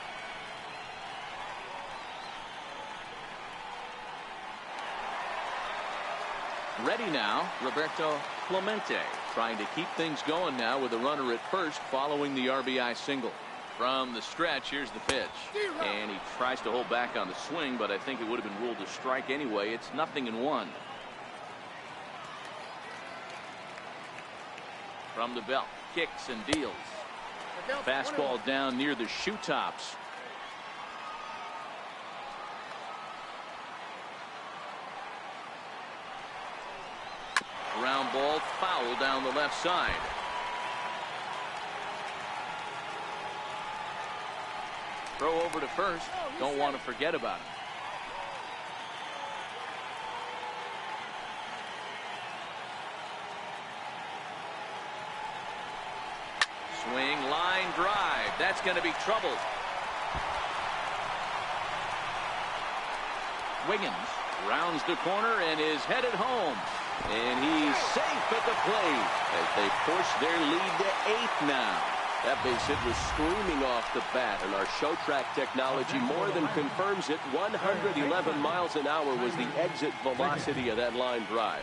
Ready now, Roberto Clemente, trying to keep things going now with a runner at first following the RBI single. From the stretch, here's the pitch. And he tries to hold back on the swing, but I think it would have been ruled a strike anyway. It's 0-1. From the belt, kicks and deals. Fastball down near the shoe tops. Ground ball, foul down the left side. Throw over to first. Don't want to forget about him. Swing, line drive. That's going to be trouble. Wiggins rounds the corner and is headed home. And he's safe at the plate as they push their lead to 8 now. That base hit was screaming off the bat, and our show track technology more than confirms it. 111 miles an hour was the exit velocity of that line drive.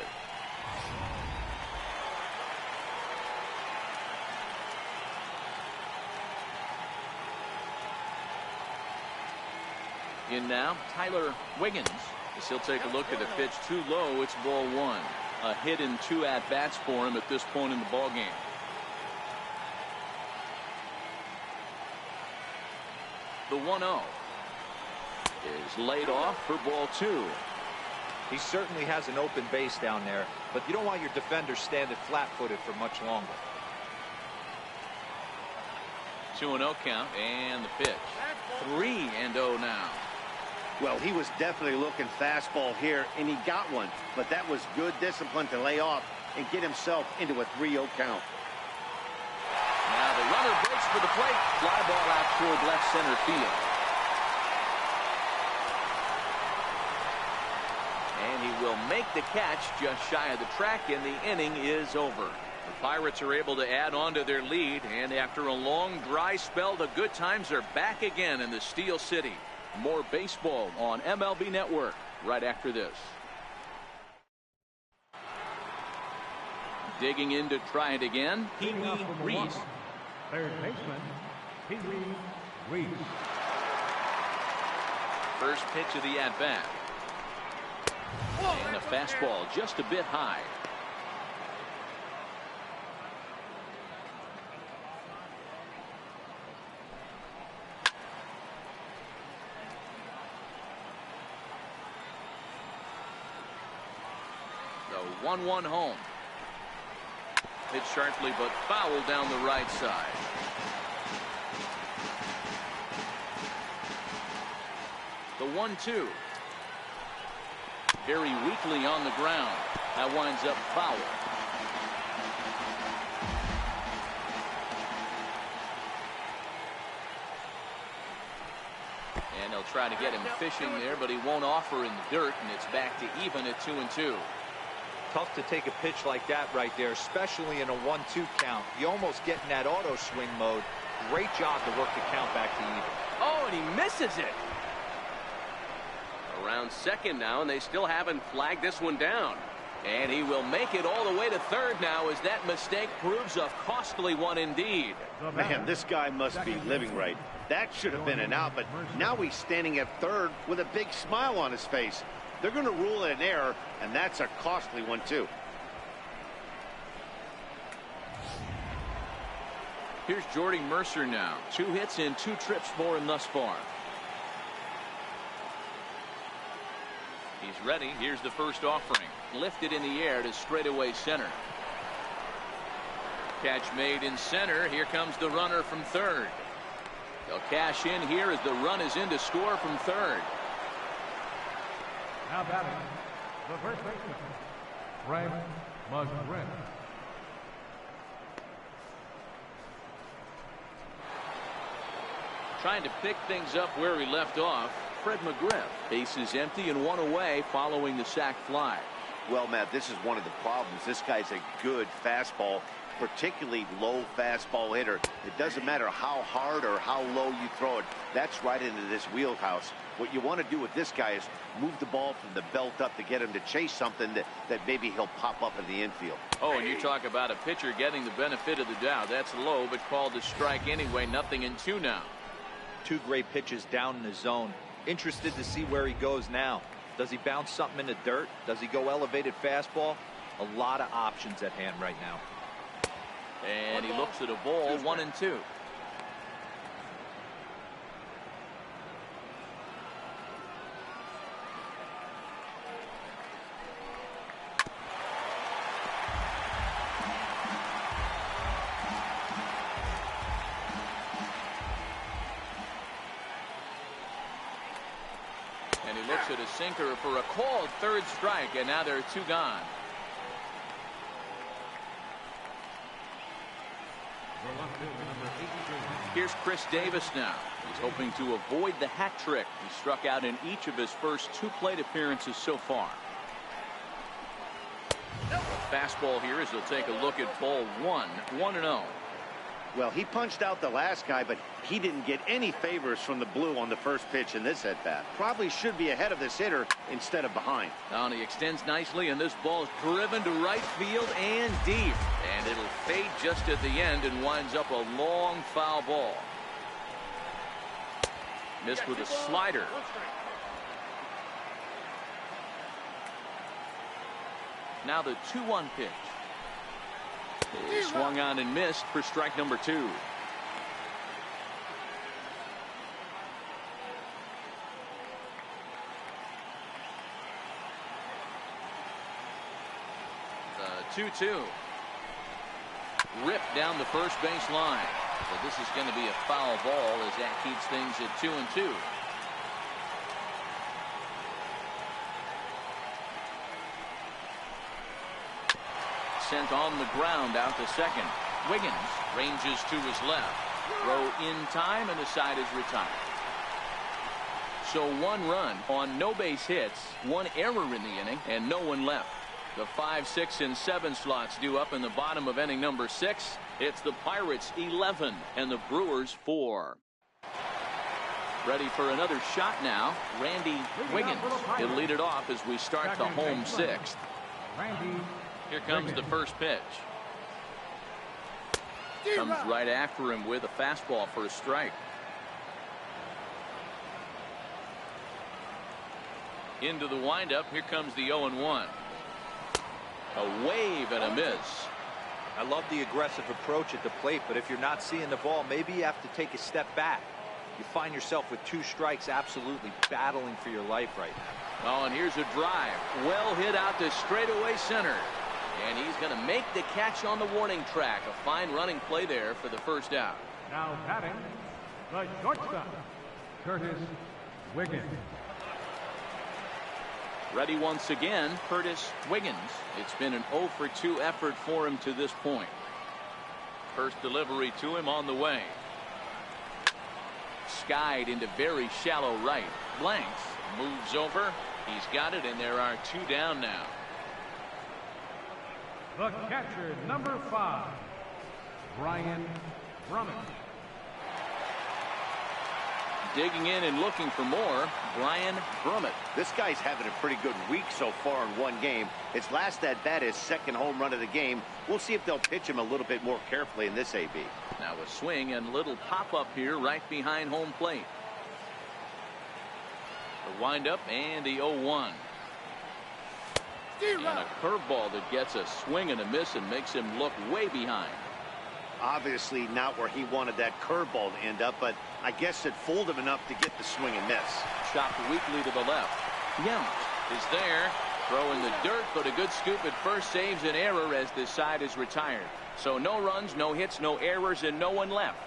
In now, Tyler Wiggins. As he'll take a look at the pitch too low. It's ball one. A hit in 2 at-bats for him at this point in the ball game. The 1-0 is laid off for ball 2. He certainly has an open base down there, but you don't want your defender standing flat-footed for much longer. 2-0 count and the pitch. 3-0 now. Well, he was definitely looking fastball here, and he got one. But that was good discipline to lay off and get himself into a 3-0 count. Now the runner breaks for the plate. Fly ball out toward left center field. And he will make the catch just shy of the track, and the inning is over. The Pirates are able to add on to their lead, and after a long dry spell, the good times are back again in the Steel City. More baseball on MLB Network right after this. Digging in to try it again, Pee Wee Reese. Third baseman, Pee Wee Reese. First pitch of the at-bat. And a fastball just a bit high. The 1-1 home. Hit sharply but foul down the right side. The 1-2. Very weakly on the ground. That winds up foul. And they'll try to get him fishing there, but he won't offer in the dirt, and it's back to even at 2-2. Tough to take a pitch like that right there, especially in a 1-2 count. You almost get in that auto swing mode. Great job to work the count back to even. Oh, and he misses it. Around second now, and they still haven't flagged this one down. And he will make it all the way to third now as that mistake proves a costly one indeed. Man, this guy must be living right. That should have been an out, but now he's standing at third with a big smile on his face. They're going to rule it an error, and that's a costly one too. Here's Jordy Mercer now. 2 hits and 2 trips for him thus far. He's ready. Here's the first offering. Lifted in the air to straightaway center. Catch made in center. Here comes the runner from third. They'll cash in here as the run is in to score from third. Now batting, the first baseman, Frank McGriff. Trying to pick things up where he left off. Fred McGriff. Base is empty and 1 away following the sac fly. Well, Matt, this is one of the problems. This guy's a good fastball, particularly low fastball hitter. It doesn't matter how hard or how low you throw it. That's right into this wheelhouse. What you want to do with this guy is move the ball from the belt up to get him to chase something that maybe he'll pop up in the infield. Oh, and you talk about a pitcher getting the benefit of the doubt. That's low, but called a strike anyway. 0-2 now. 2 great pitches down in the zone. Interested to see where he goes now. Does he bounce something in the dirt? Does he go elevated fastball? A lot of options at hand right now. And he looks at a ball. 1-2. And he looks at a sinker for a called third strike, and now there are 2 gone. Here's Chris Davis now. He's hoping to avoid the hat trick. He struck out in each of his first 2 plate appearances so far. Fastball here as he'll take a look at ball 1. 1-0. Well, he punched out the last guy, but he didn't get any favors from the blue on the first pitch in this at-bat. Probably should be ahead of this hitter instead of behind. Now, and he extends nicely, and this ball is driven to right field and deep. And it'll fade just at the end and winds up a long foul ball. Missed with a slider. Now the 2-1 pitch. He swung on and missed for strike number 2. The 2-2. Ripped down the first base line. So this is going to be a foul ball as that keeps things at 2-2. Sent on the ground out to second. Wiggins ranges to his left. Throw in time, and the side is retired. So 1 run on no base hits, 1 error in the inning, and no one left. The 5, 6, and 7 slots due up in the bottom of inning number 6. It's the Pirates 11 and the Brewers 4. Ready for another shot now. Randy Wiggins. He'll lead it off as we start the home 6th. Here comes the first pitch. Comes right after him with a fastball for a strike. Into the windup. Here comes the 0-1. A wave and a miss. I love the aggressive approach at the plate, but if you're not seeing the ball, maybe you have to take a step back. You find yourself with 2 strikes, absolutely battling for your life right now. Oh, and here's a drive. Well hit out to straightaway center. And he's going to make the catch on the warning track. A fine running play there for the first out. Now batting, the shortstop, Curtis Wiggins. Ready once again, Curtis Wiggins. It's been an 0-for-2 effort for him to this point. First delivery to him on the way. Skied into very shallow right. Blanks moves over. He's got it, and there are 2 down now. The catcher, number 5, Brian Drummond. Digging in and looking for more, Brian Brummett. This guy's having a pretty good week so far in one game. His last at bat, his second home run of the game. We'll see if they'll pitch him a little bit more carefully in this AB. Now a swing and little pop-up here right behind home plate. The windup and the 0-1. And a curveball that gets a swing and a miss and makes him look way behind. Obviously not where he wanted that curveball to end up, but I guess it fooled him enough to get the swing and miss. Chopped weakly to the left. Yount is there, throwing the dirt, but a good scoop at first saves an error as this side is retired. So no runs, no hits, no errors, and no one left.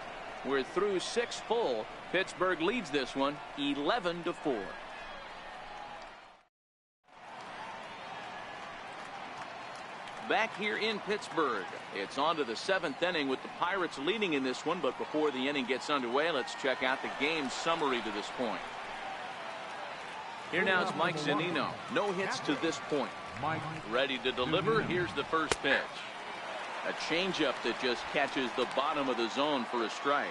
We're through 6 full. Pittsburgh leads this one 11-4. Back here in Pittsburgh, it's on to the 7th inning with the Pirates leading in this one. But before the inning gets underway, let's check out the game summary to this point. Here now is Mike Zunino. No hits to this point. Ready to deliver. Here's the first pitch. A changeup that just catches the bottom of the zone for a strike.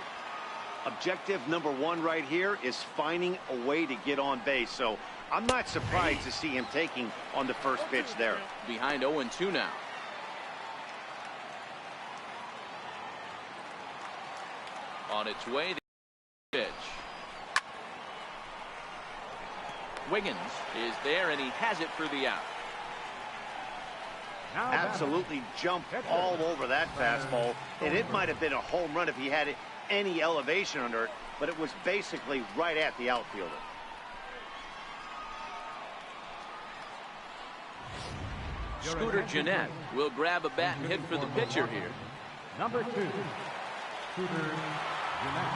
Objective number 1 right here is finding a way to get on base. So I'm not surprised to see him taking on the first pitch there. Behind 0-2 now. On its way to pitch. Wiggins is there and he has it for the out. Absolutely jumped all over that fastball, and it might have been a home run if he had any elevation under it, but it was basically right at the outfielder. Scooter Gennett will grab a bat and hit for the pitcher here. Number 2, Scooter Gennett.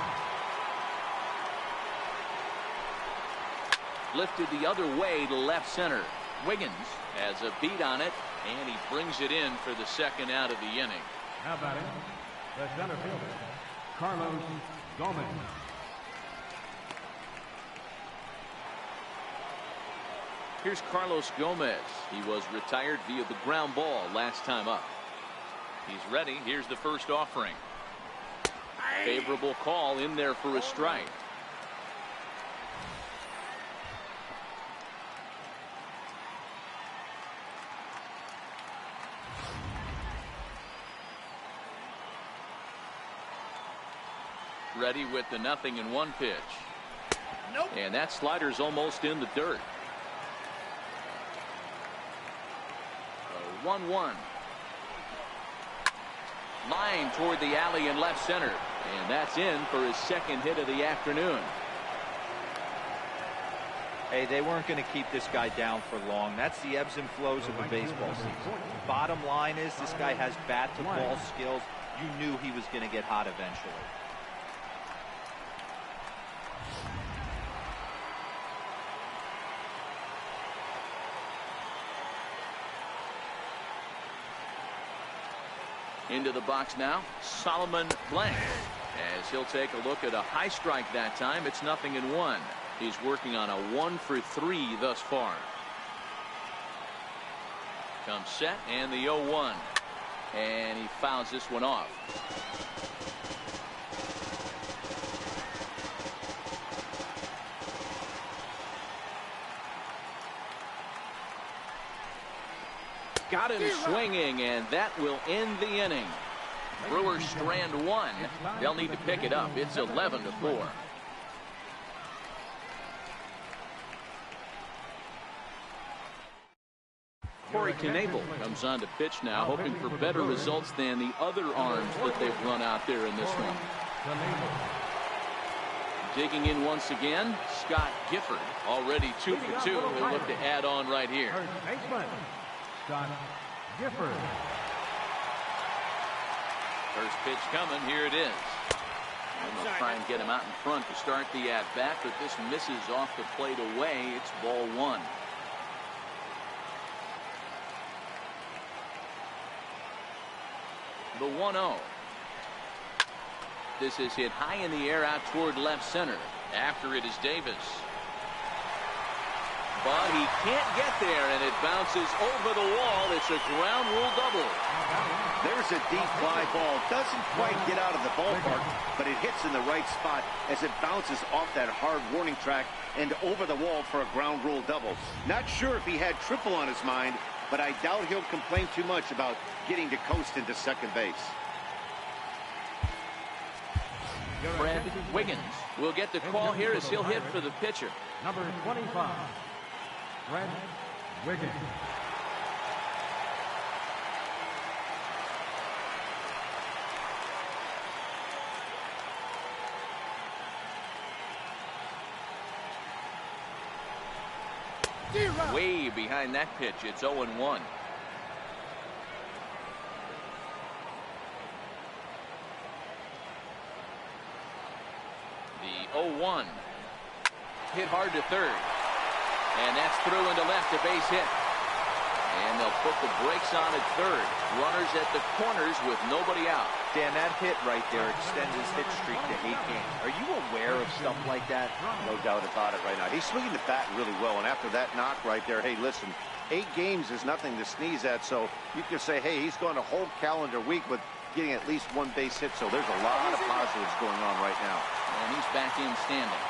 Lifted the other way to left center. Wiggins has a beat on it, and he brings it in for the second out of the inning. How about him? The center fielder, Carlos Gomez. Here's Carlos Gomez. He was retired via the ground ball last time up. He's ready. Here's the first offering. Favorable call in there for a strike. Ready with the 0-1 pitch. Nope. And that slider's almost in the dirt. 1-1. Line toward the alley in left center. And that's in for his second hit of the afternoon. Hey, they weren't going to keep this guy down for long. That's the ebbs and flows of a baseball season. Bottom line is this guy has bat to ball skills. You knew he was going to get hot eventually. Into the box now, Solomon Blank, as he'll take a look at a high strike that time. It's 0-1. He's working on a 1-for-3 thus far. Comes set and the 0-1, and he fouls this one off. Got him swinging, and that will end the inning. Brewers strand 1. They'll need to pick it up. It's 11-4. Corey Knebel comes on to pitch now, hoping for better results than the other arms that they've run out there in this one. Digging in once again, Scott Gifford, already 2 for 2. He'll look to add on right here. Scott Gifford. First pitch coming. Here it is. And they'll try and get him out in front to start the at-bat, but this misses off the plate away. It's ball 1. The 1-0. This is hit high in the air out toward left center. After it is Davis. But he can't get there, and it bounces over the wall. It's a ground rule double. There's a deep fly ball. Doesn't quite get out of the ballpark, but it hits in the right spot as it bounces off that hard warning track and over the wall for a ground rule double. Not sure if he had triple on his mind, but I doubt he'll complain too much about getting to coast into second base. Fred Wiggins will get the call here as he'll hit for the pitcher. Number 25, Fred Wiggins. Way behind that pitch. It's 0-1. The 0-1. Hit hard to third. And that's through into left, a base hit. And they'll put the brakes on at third. Runners at the corners with nobody out. Dan, that hit right there extends his hit streak to 8 games. Are you aware of stuff like that? No doubt about it right now. He's swinging the bat really well, and after that knock right there, hey, listen, 8 games is nothing to sneeze at, so you can say, hey, he's gone a whole calendar week with getting at least 1 base hit, so there's a lot of positives going on right now. And he's back in standing.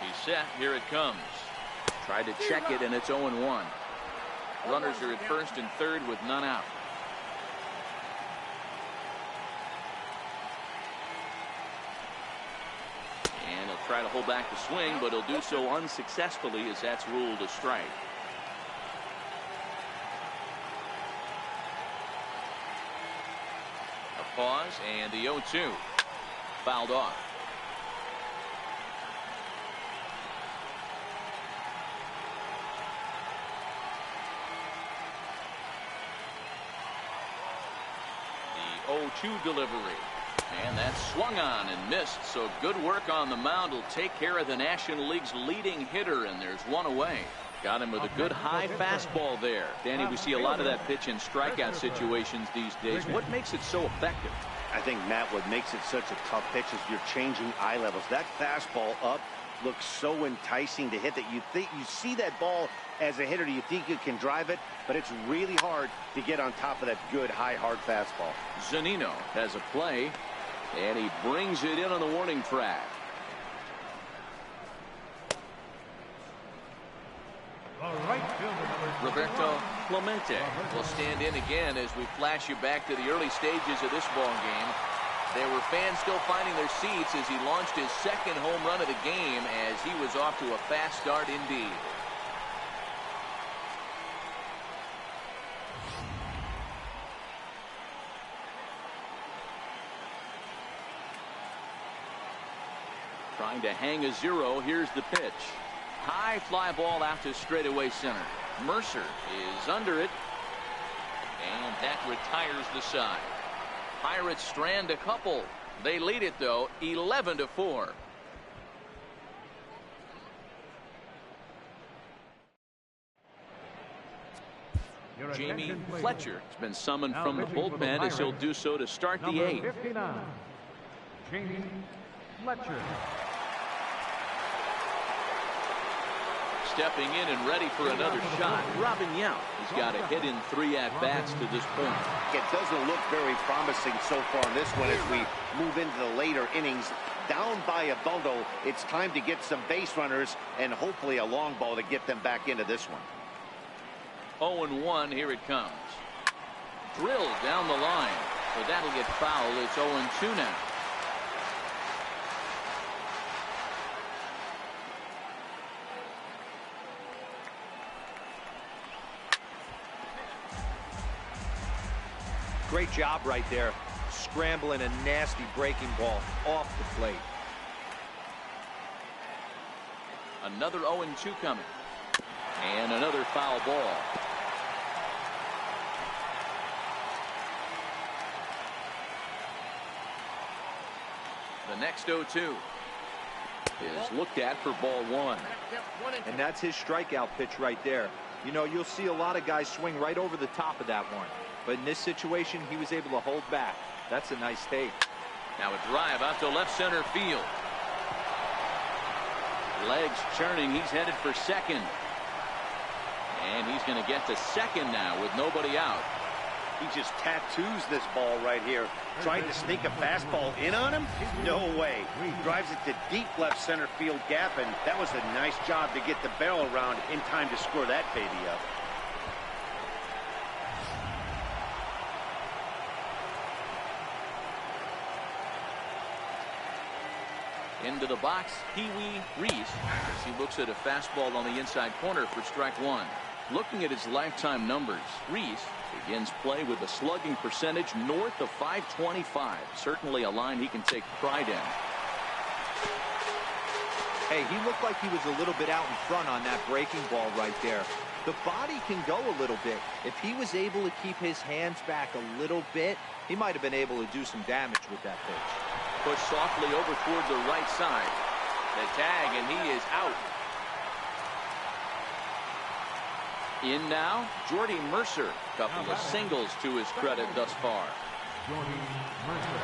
He's set. Here it comes. Tried to check it, and it's 0-1. Runners are at first and third with none out. And he'll try to hold back the swing, but he'll do so unsuccessfully as that's ruled a strike. A pause, and the 0-2. Fouled off. The 0-2 delivery. And that's swung on and missed. So good work on the mound will take care of the National League's leading hitter, and there's one away. Got him with a good high fastball there. Danny, we see a lot of that pitch in strikeout situations these days. What makes it so effective? I think, Matt, what makes it such a tough pitch is you're changing eye levels. That fastball up looks so enticing to hit that you think you see that ball as a hitter, you think you can drive it, but it's really hard to get on top of that good high hard fastball. Zunino has a play, and he brings it in on the warning track. Roberto Clemente will stand in again as we flash you back to the early stages of this ball game. There were fans still finding their seats as he launched his second home run of the game, as he was off to a fast start indeed. Trying to hang a 0. Here's the pitch. High fly ball out to straightaway center. Mercer is under it, and that retires the side. Pirates strand a couple. They lead it, though, 11-4. Jamie Fletcher has been summoned from the bullpen as he'll do so to start the 8th. 59, Jamie Fletcher. Stepping in and ready for another shot, Robin Yount. He's got a hit in 3 at-bats to this point. It doesn't look very promising so far in this one as we move into the later innings. Down by a bundle, it's time to get some base runners and hopefully a long ball to get them back into this one. 0-1, here it comes. Drilled down the line, so that'll get foul. It's 0-2 now. Great job right there, scrambling a nasty breaking ball off the plate. Another 0-2 coming. And another foul ball. The next 0-2 is looked at for ball 1. And that's his strikeout pitch right there. You know, you'll see a lot of guys swing right over the top of that one. But in this situation, he was able to hold back. That's a nice take. Now a drive out to left center field. Legs churning. He's headed for second. And he's going to get to second now with nobody out. He just tattoos this ball right here. Trying to sneak a fastball in on him? No way. Drives it to deep left center field gap, and that was a nice job to get the barrel around in time to score that baby up. Into the box, Pee-wee Reese as he looks at a fastball on the inside corner for strike one. Looking at his lifetime numbers, Reese begins play with a slugging percentage north of .525. Certainly a line he can take pride in. Hey, he looked like he was a little bit out in front on that breaking ball right there. The body can go a little bit. If he was able to keep his hands back a little bit, he might have been able to do some damage with that pitch. Pushed softly over toward the right side. The tag, and he is out. In now, Jordy Mercer. Couple of singles to his credit thus far. Jordy Mercer.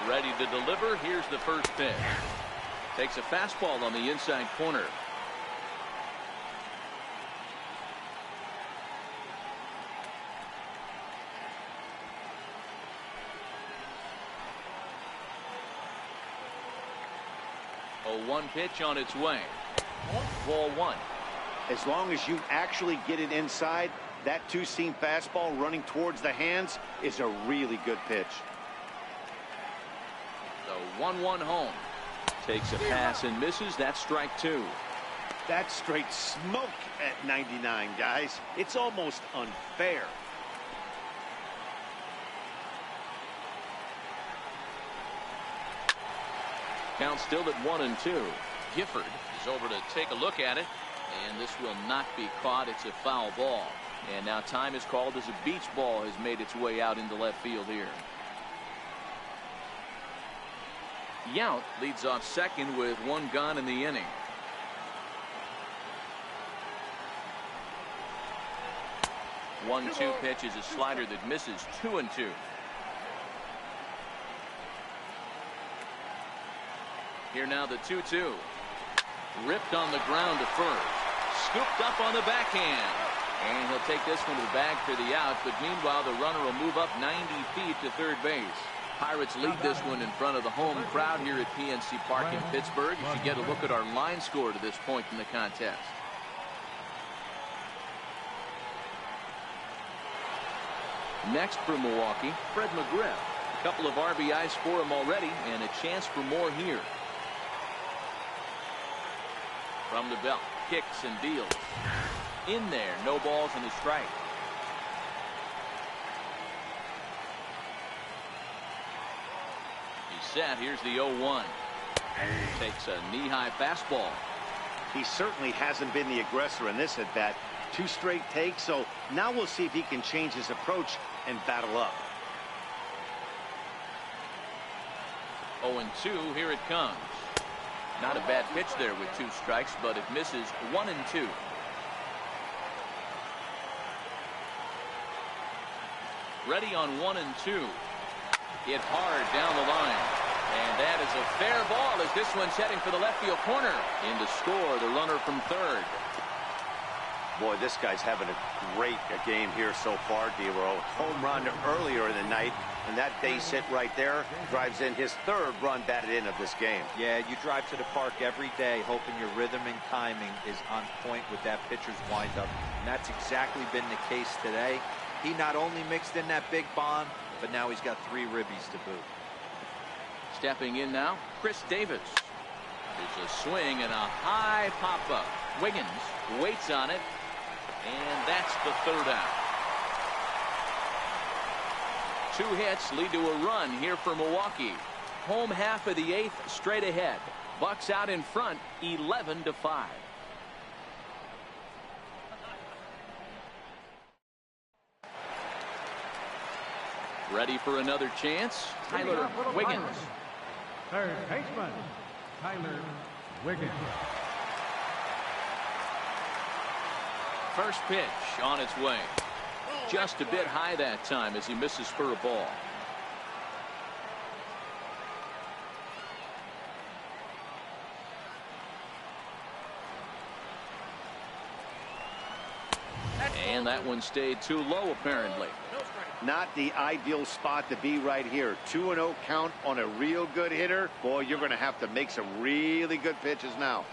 Ready to deliver. Here's the first pitch. Takes a fastball on the inside corner. A 1 pitch on its way. Ball one. As long as you actually get it inside, that two-seam fastball running towards the hands is a really good pitch. The 1-1 home. Takes a pass and misses. That's strike two. That's straight smoke at 99, guys. It's almost unfair. Count still at 1-2. Gifford is over to take a look at it, and this will not be caught. It's a foul ball. And now time is called as a beach ball has made its way out into left field here. Yount leads off second with one gone in the inning. One-two pitch is a slider that misses. 2-2. Here now the 2-2. Ripped on the ground to first. Scooped up on the backhand. And he'll take this one to the bag for the out. But meanwhile, the runner will move up 90 feet to third base. Pirates lead this one in front of the home crowd here at PNC Park in Pittsburgh. As you get a look at our line score to this point in the contest. Next for Milwaukee, Fred McGriff. A couple of RBIs for him already, and a chance for more here. From the belt, kicks and deals. In there, no balls and a strike. He's set. Here's the 0-1. Takes a knee-high fastball. He certainly hasn't been the aggressor in this at bat. 2 straight takes, so now we'll see if he can change his approach and battle up. 0-2, here it comes. Not a bad pitch there with 2 strikes, but it misses. 1-2. Ready on 1-2. Hit hard down the line. And that is a fair ball as this one's heading for the left field corner. In to score, the runner from third. Boy, this guy's having a great game here so far, D-Row. Home run earlier in the night, and that base hit right there drives in his 3rd run batted in of this game. Yeah, you drive to the park every day hoping your rhythm and timing is on point with that pitcher's windup. And that's exactly been the case today. He not only mixed in that big bomb, but now he's got 3 ribbies to boot. Stepping in now, Chris Davis. There's a swing and a high pop-up. Wiggins waits on it. And that's the 3rd out. 2 hits lead to a run here for Milwaukee. Home half of the 8th straight ahead. Bucks out in front 11-5. Ready for another chance. Tyler Wiggins. Third baseman, Tyler Wiggins. First pitch on its way. just a bit high that time as he misses for a ball. And that one stayed too low, apparently. Not the ideal spot to be right here. 2-0 count on a real good hitter. Boy, you're going to have to make some really good pitches now.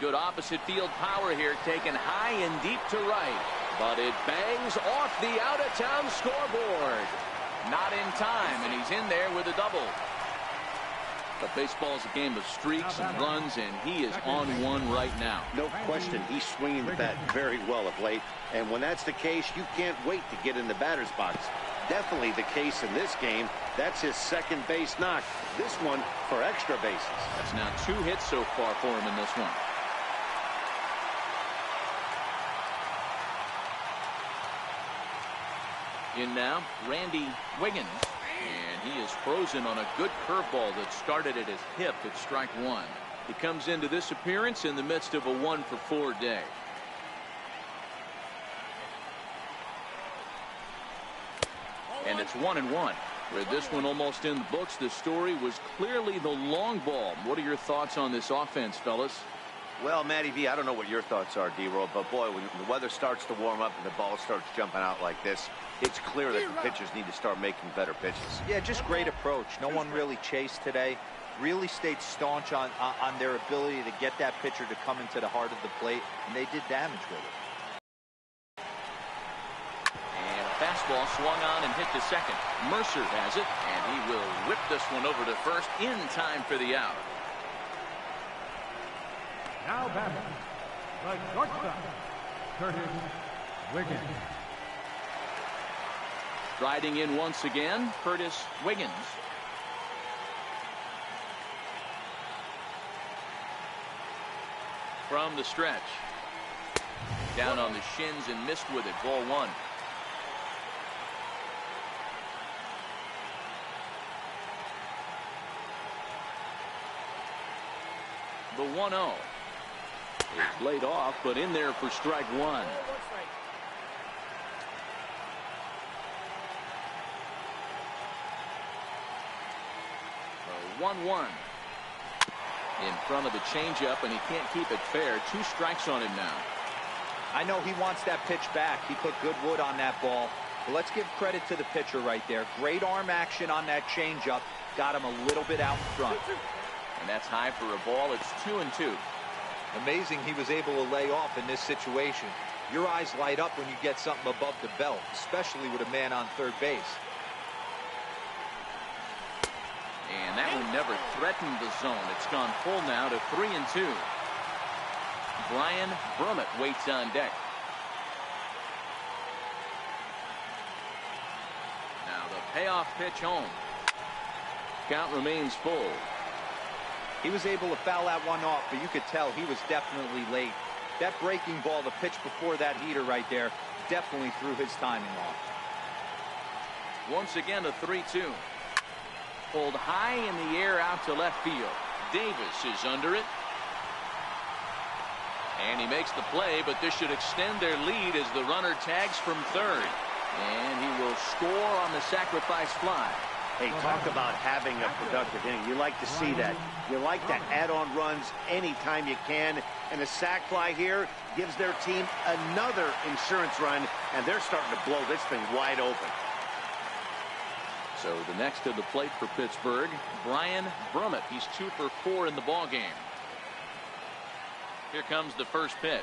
Good opposite field power here, taken high and deep to right. But it bangs off the out-of-town scoreboard. Not in time, and he's in there with a double. But baseball's a game of streaks and runs, and he is on one right now. No question, he's swinging the bat very well of late. And when that's the case, you can't wait to get in the batter's box. Definitely the case in this game. That's his second base knock. This one for extra bases. That's now 2 hits so far for him in this one. In now, Randy Wiggins. And he is frozen on a good curveball that started at his hip at strike 1. He comes into this appearance in the midst of a 1-for-4 day. And it's 1-1. With this one almost in the books, the story was clearly the long ball. What are your thoughts on this offense, fellas? Well, Matty V, I don't know what your thoughts are, D-Roll, but boy, when the weather starts to warm up and the ball starts jumping out like this, it's clear that the pitchers need to start making better pitches. Yeah, just great approach. No one really chased today. Really stayed staunch on their ability to get that pitcher to come into the heart of the plate, and they did damage with it. And a fastball swung on and hit to second. Mercer has it, and he will whip this one over to first in time for the out. Now batting, the shortstop, Curtis Wiggins. Striding in once again, Curtis Wiggins. From the stretch. Down on the shins and missed with it. Ball 1. The 1-0 is laid off, but in there for strike 1. 1-1. In front of the changeup, and he can't keep it fair. 2 strikes on him now. I know he wants that pitch back. He put good wood on that ball. But let's give credit to the pitcher right there. Great arm action on that changeup. Got him a little bit out in front. And that's high for a ball. It's 2-2. Amazing he was able to lay off in this situation. Your eyes light up when you get something above the belt, especially with a man on third base. And that one never threatened the zone. It's gone full now to 3-2. Brian Brummett waits on deck. Now the payoff pitch home. Count remains full. He was able to foul that one off, but you could tell he was definitely late. That breaking ball, the pitch before that heater right there, definitely threw his timing off. Once again a 3-2. Pulled high in the air out to left field. Davis is under it. And he makes the play, but this should extend their lead as the runner tags from third. And he will score on the sacrifice fly. Hey, talk about having a productive inning. You like to see that. You like to add on runs anytime you can. And a sac fly here gives their team another insurance run, and they're starting to blow this thing wide open. So the next to the plate for Pittsburgh, Brian Brummett. He's 2 for 4 in the ballgame. Here comes the first pitch.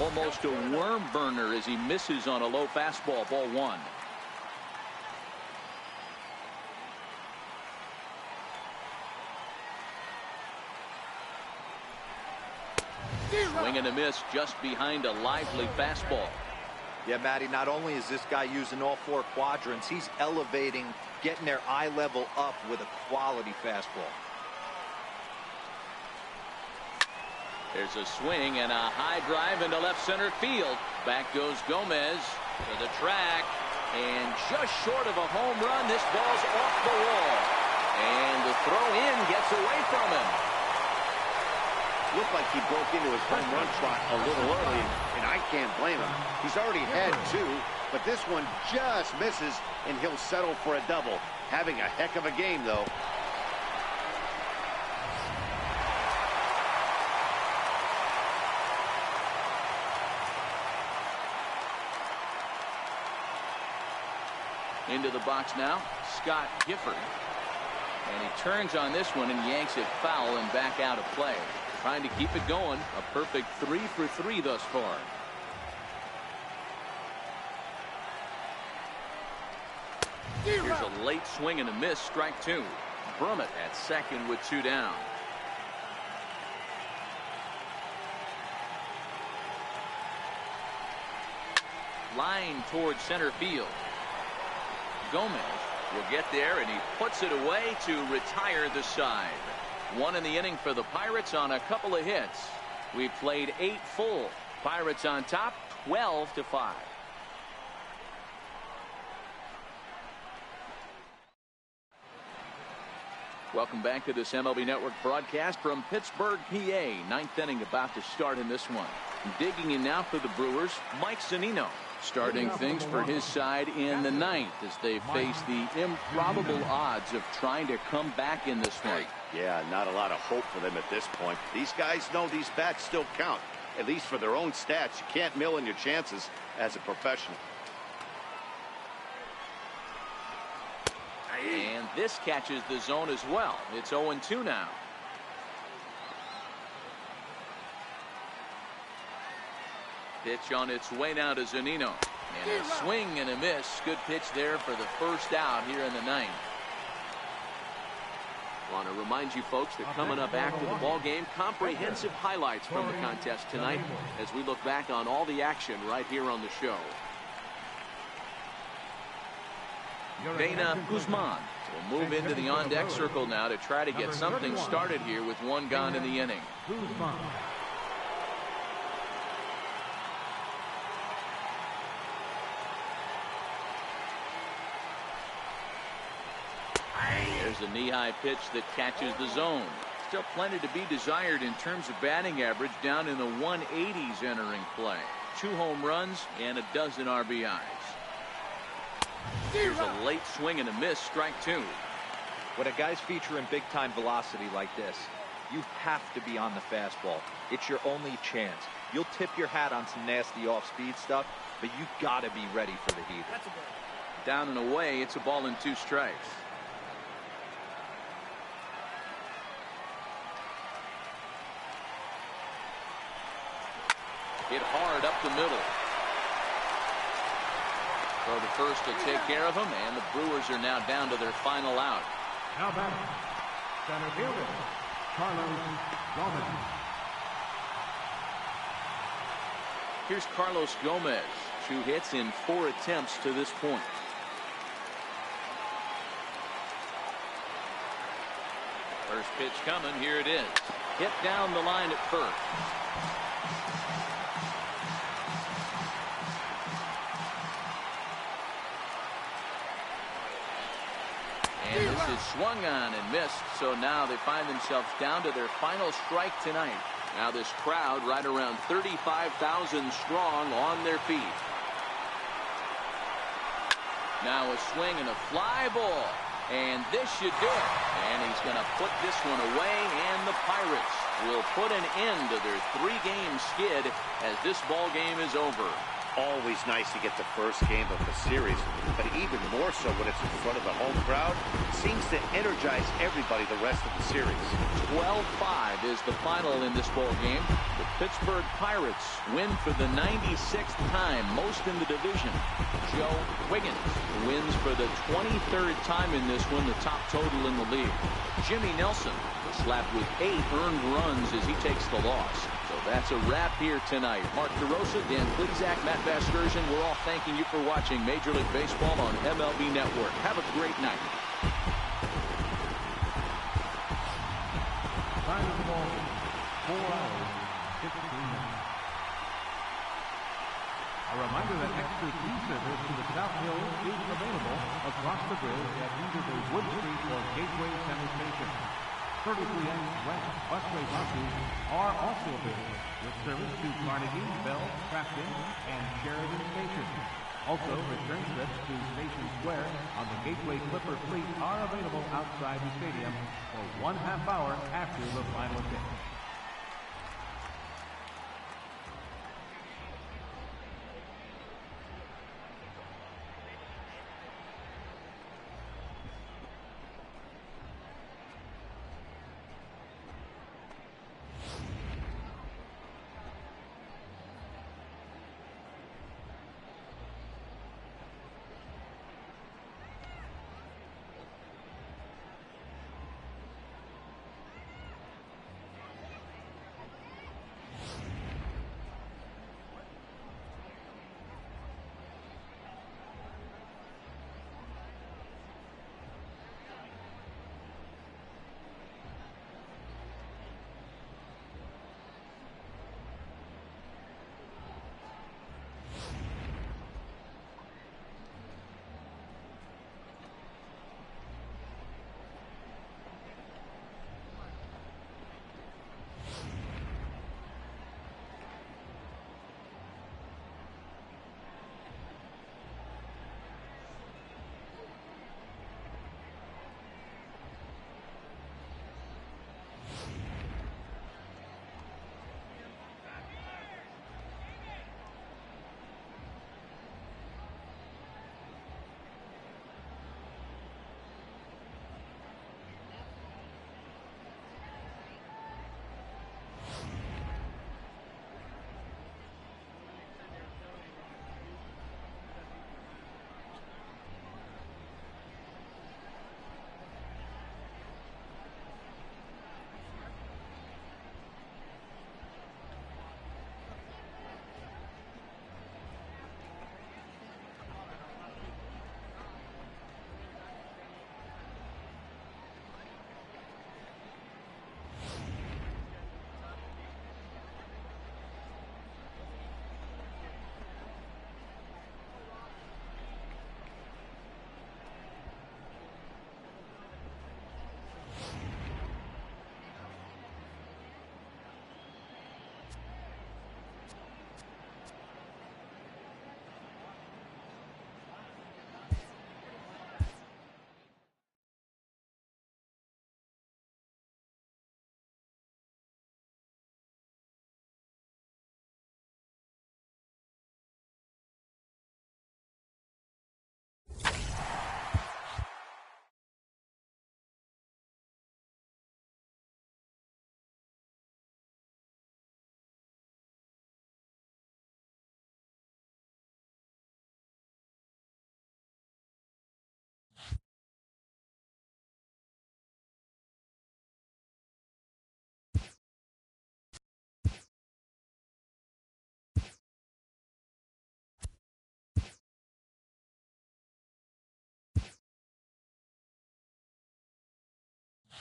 Almost a worm burner as he misses on a low fastball. Ball 1. Swing and a miss just behind a lively fastball. Yeah, Matty, not only is this guy using all 4 quadrants, he's elevating, getting their eye level up with a quality fastball. There's a swing and a high drive into left center field. Back goes Gomez to the track, and just short of a home run, this ball's off the wall. And the throw in gets away from him. Looked like he broke into his home run trot a little early, and I can't blame him. He's already had 2, but this one just misses, and he'll settle for a double. Having a heck of a game, though. Into the box now, Scott Gifford. And he turns on this one and yanks it foul and back out of play. Trying to keep it going. A perfect 3 for 3 thus far. Here's a late swing and a miss, strike 2. Brummett at second with 2 down. Line towards center field. Gomez will get there, and he puts it away to retire the side. 1 in the inning for the Pirates on a couple of hits. We've played 8 full. Pirates on top, 12-5. Welcome back to this MLB Network broadcast from Pittsburgh, PA. 9th inning about to start in this one. Digging in now for the Brewers, Mike Zunino. Starting things for his side in the 9th as they face the improbable odds of trying to come back in this one. Yeah, not a lot of hope for them at this point. These guys know these bats still count, at least for their own stats. You can't mill in your chances as a professional. And this catches the zone as well. It's 0-2 now. Pitch on its way now to Zunino. And a swing and a miss. Good pitch there for the first out here in the 9th. Want to remind you folks that coming up after the ball game, comprehensive highlights from the contest tonight as we look back on all the action right here on the show. Dana Guzman will move into the on-deck circle now to try to get something started here with 1 gone in the inning. There's a knee-high pitch that catches the zone. Still plenty to be desired in terms of batting average, down in the 180s entering play. 2 home runs and a dozen RBIs. Here's a late swing and a miss, strike 2. When a guy's featuring big-time velocity like this, you have to be on the fastball. It's your only chance. You'll tip your hat on some nasty off-speed stuff, but you got to be ready for the heat. Down and away, it's a ball and 2 strikes. Hit hard up the middle. So the first will take care of him, and the Brewers are now down to their final out. Now batting, center fielder, Carlos Gomez. Here's Carlos Gomez. 2 hits in 4 attempts to this point. First pitch coming. Here it is. Hit down the line at first. And this is swung on and missed, so now they find themselves down to their final strike tonight. Now this crowd right around 35,000 strong on their feet. Now a swing and a fly ball, and this should do it. And he's going to put this one away, and the Pirates will put an end to their 3-game skid as this ball game is over. Always nice to get the first game of the series, but even more so when it's in front of the home crowd. Seems to energize everybody the rest of the series. 12-5 is the final in this ball game. The Pittsburgh Pirates win for the 96th time, most in the division. Joe Wiggins wins for the 23rd time in this one, the top total in the league. Jimmy Nelson was slapped with 8 earned runs as he takes the loss. So that's a wrap here tonight. Mark DeRosa, Dan Plesac, Matt Vasgersian, we're all thanking you for watching Major League Baseball on MLB Network. Have a great night. Time of the ball, 4 hours, 15 minutes. A reminder that extra tea service to the South Hills is available across the bridge at either the Wood Street or Gateway Center Station. 33-inch West busway buses are also available with service to Carnegie, Bell, Crafton, and Sheridan stations. Also, return trips to Station Square on the Gateway Clipper fleet are available outside the stadium for 1/2 hour after the final tip.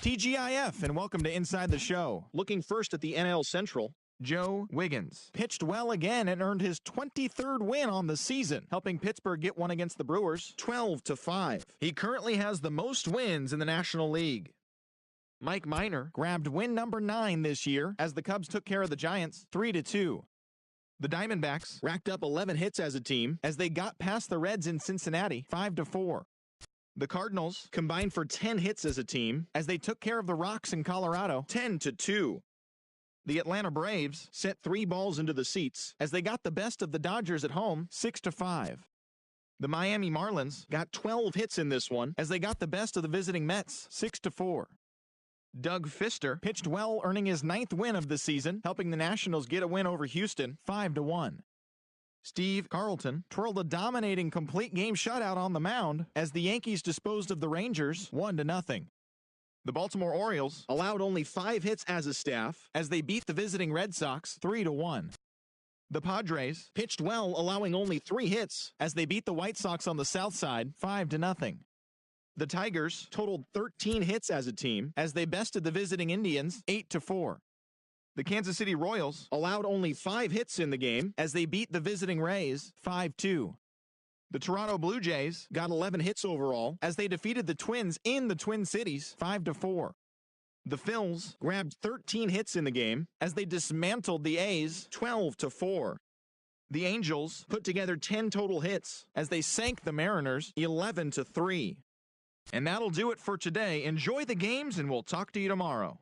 TGIF, and welcome to Inside the Show. Looking first at the NL Central, Joe Wiggins pitched well again and earned his 23rd win on the season, helping Pittsburgh get one against the Brewers 12-5. He currently has the most wins in the National League. Mike Minor grabbed win number 9 this year as the Cubs took care of the Giants 3-2. The Diamondbacks racked up 11 hits as a team as they got past the Reds in Cincinnati 5-4. The Cardinals combined for 10 hits as a team as they took care of the Rocks in Colorado 10-2. The Atlanta Braves sent 3 balls into the seats as they got the best of the Dodgers at home 6-5. The Miami Marlins got 12 hits in this one as they got the best of the visiting Mets 6-4. Doug Fister pitched well, earning his 9th win of the season, helping the Nationals get a win over Houston 5-1. Steve Carlton twirled a dominating complete game shutout on the mound as the Yankees disposed of the Rangers 1-0. The Baltimore Orioles allowed only 5 hits as a staff as they beat the visiting Red Sox 3-1. The Padres pitched well, allowing only 3 hits as they beat the White Sox on the south side 5-0. The Tigers totaled 13 hits as a team as they bested the visiting Indians 8-4. The Kansas City Royals allowed only 5 hits in the game as they beat the visiting Rays 5-2. The Toronto Blue Jays got 11 hits overall as they defeated the Twins in the Twin Cities 5-4. The Phils grabbed 13 hits in the game as they dismantled the A's 12-4. The Angels put together 10 total hits as they sank the Mariners 11-3. And that'll do it for today. Enjoy the games, and we'll talk to you tomorrow.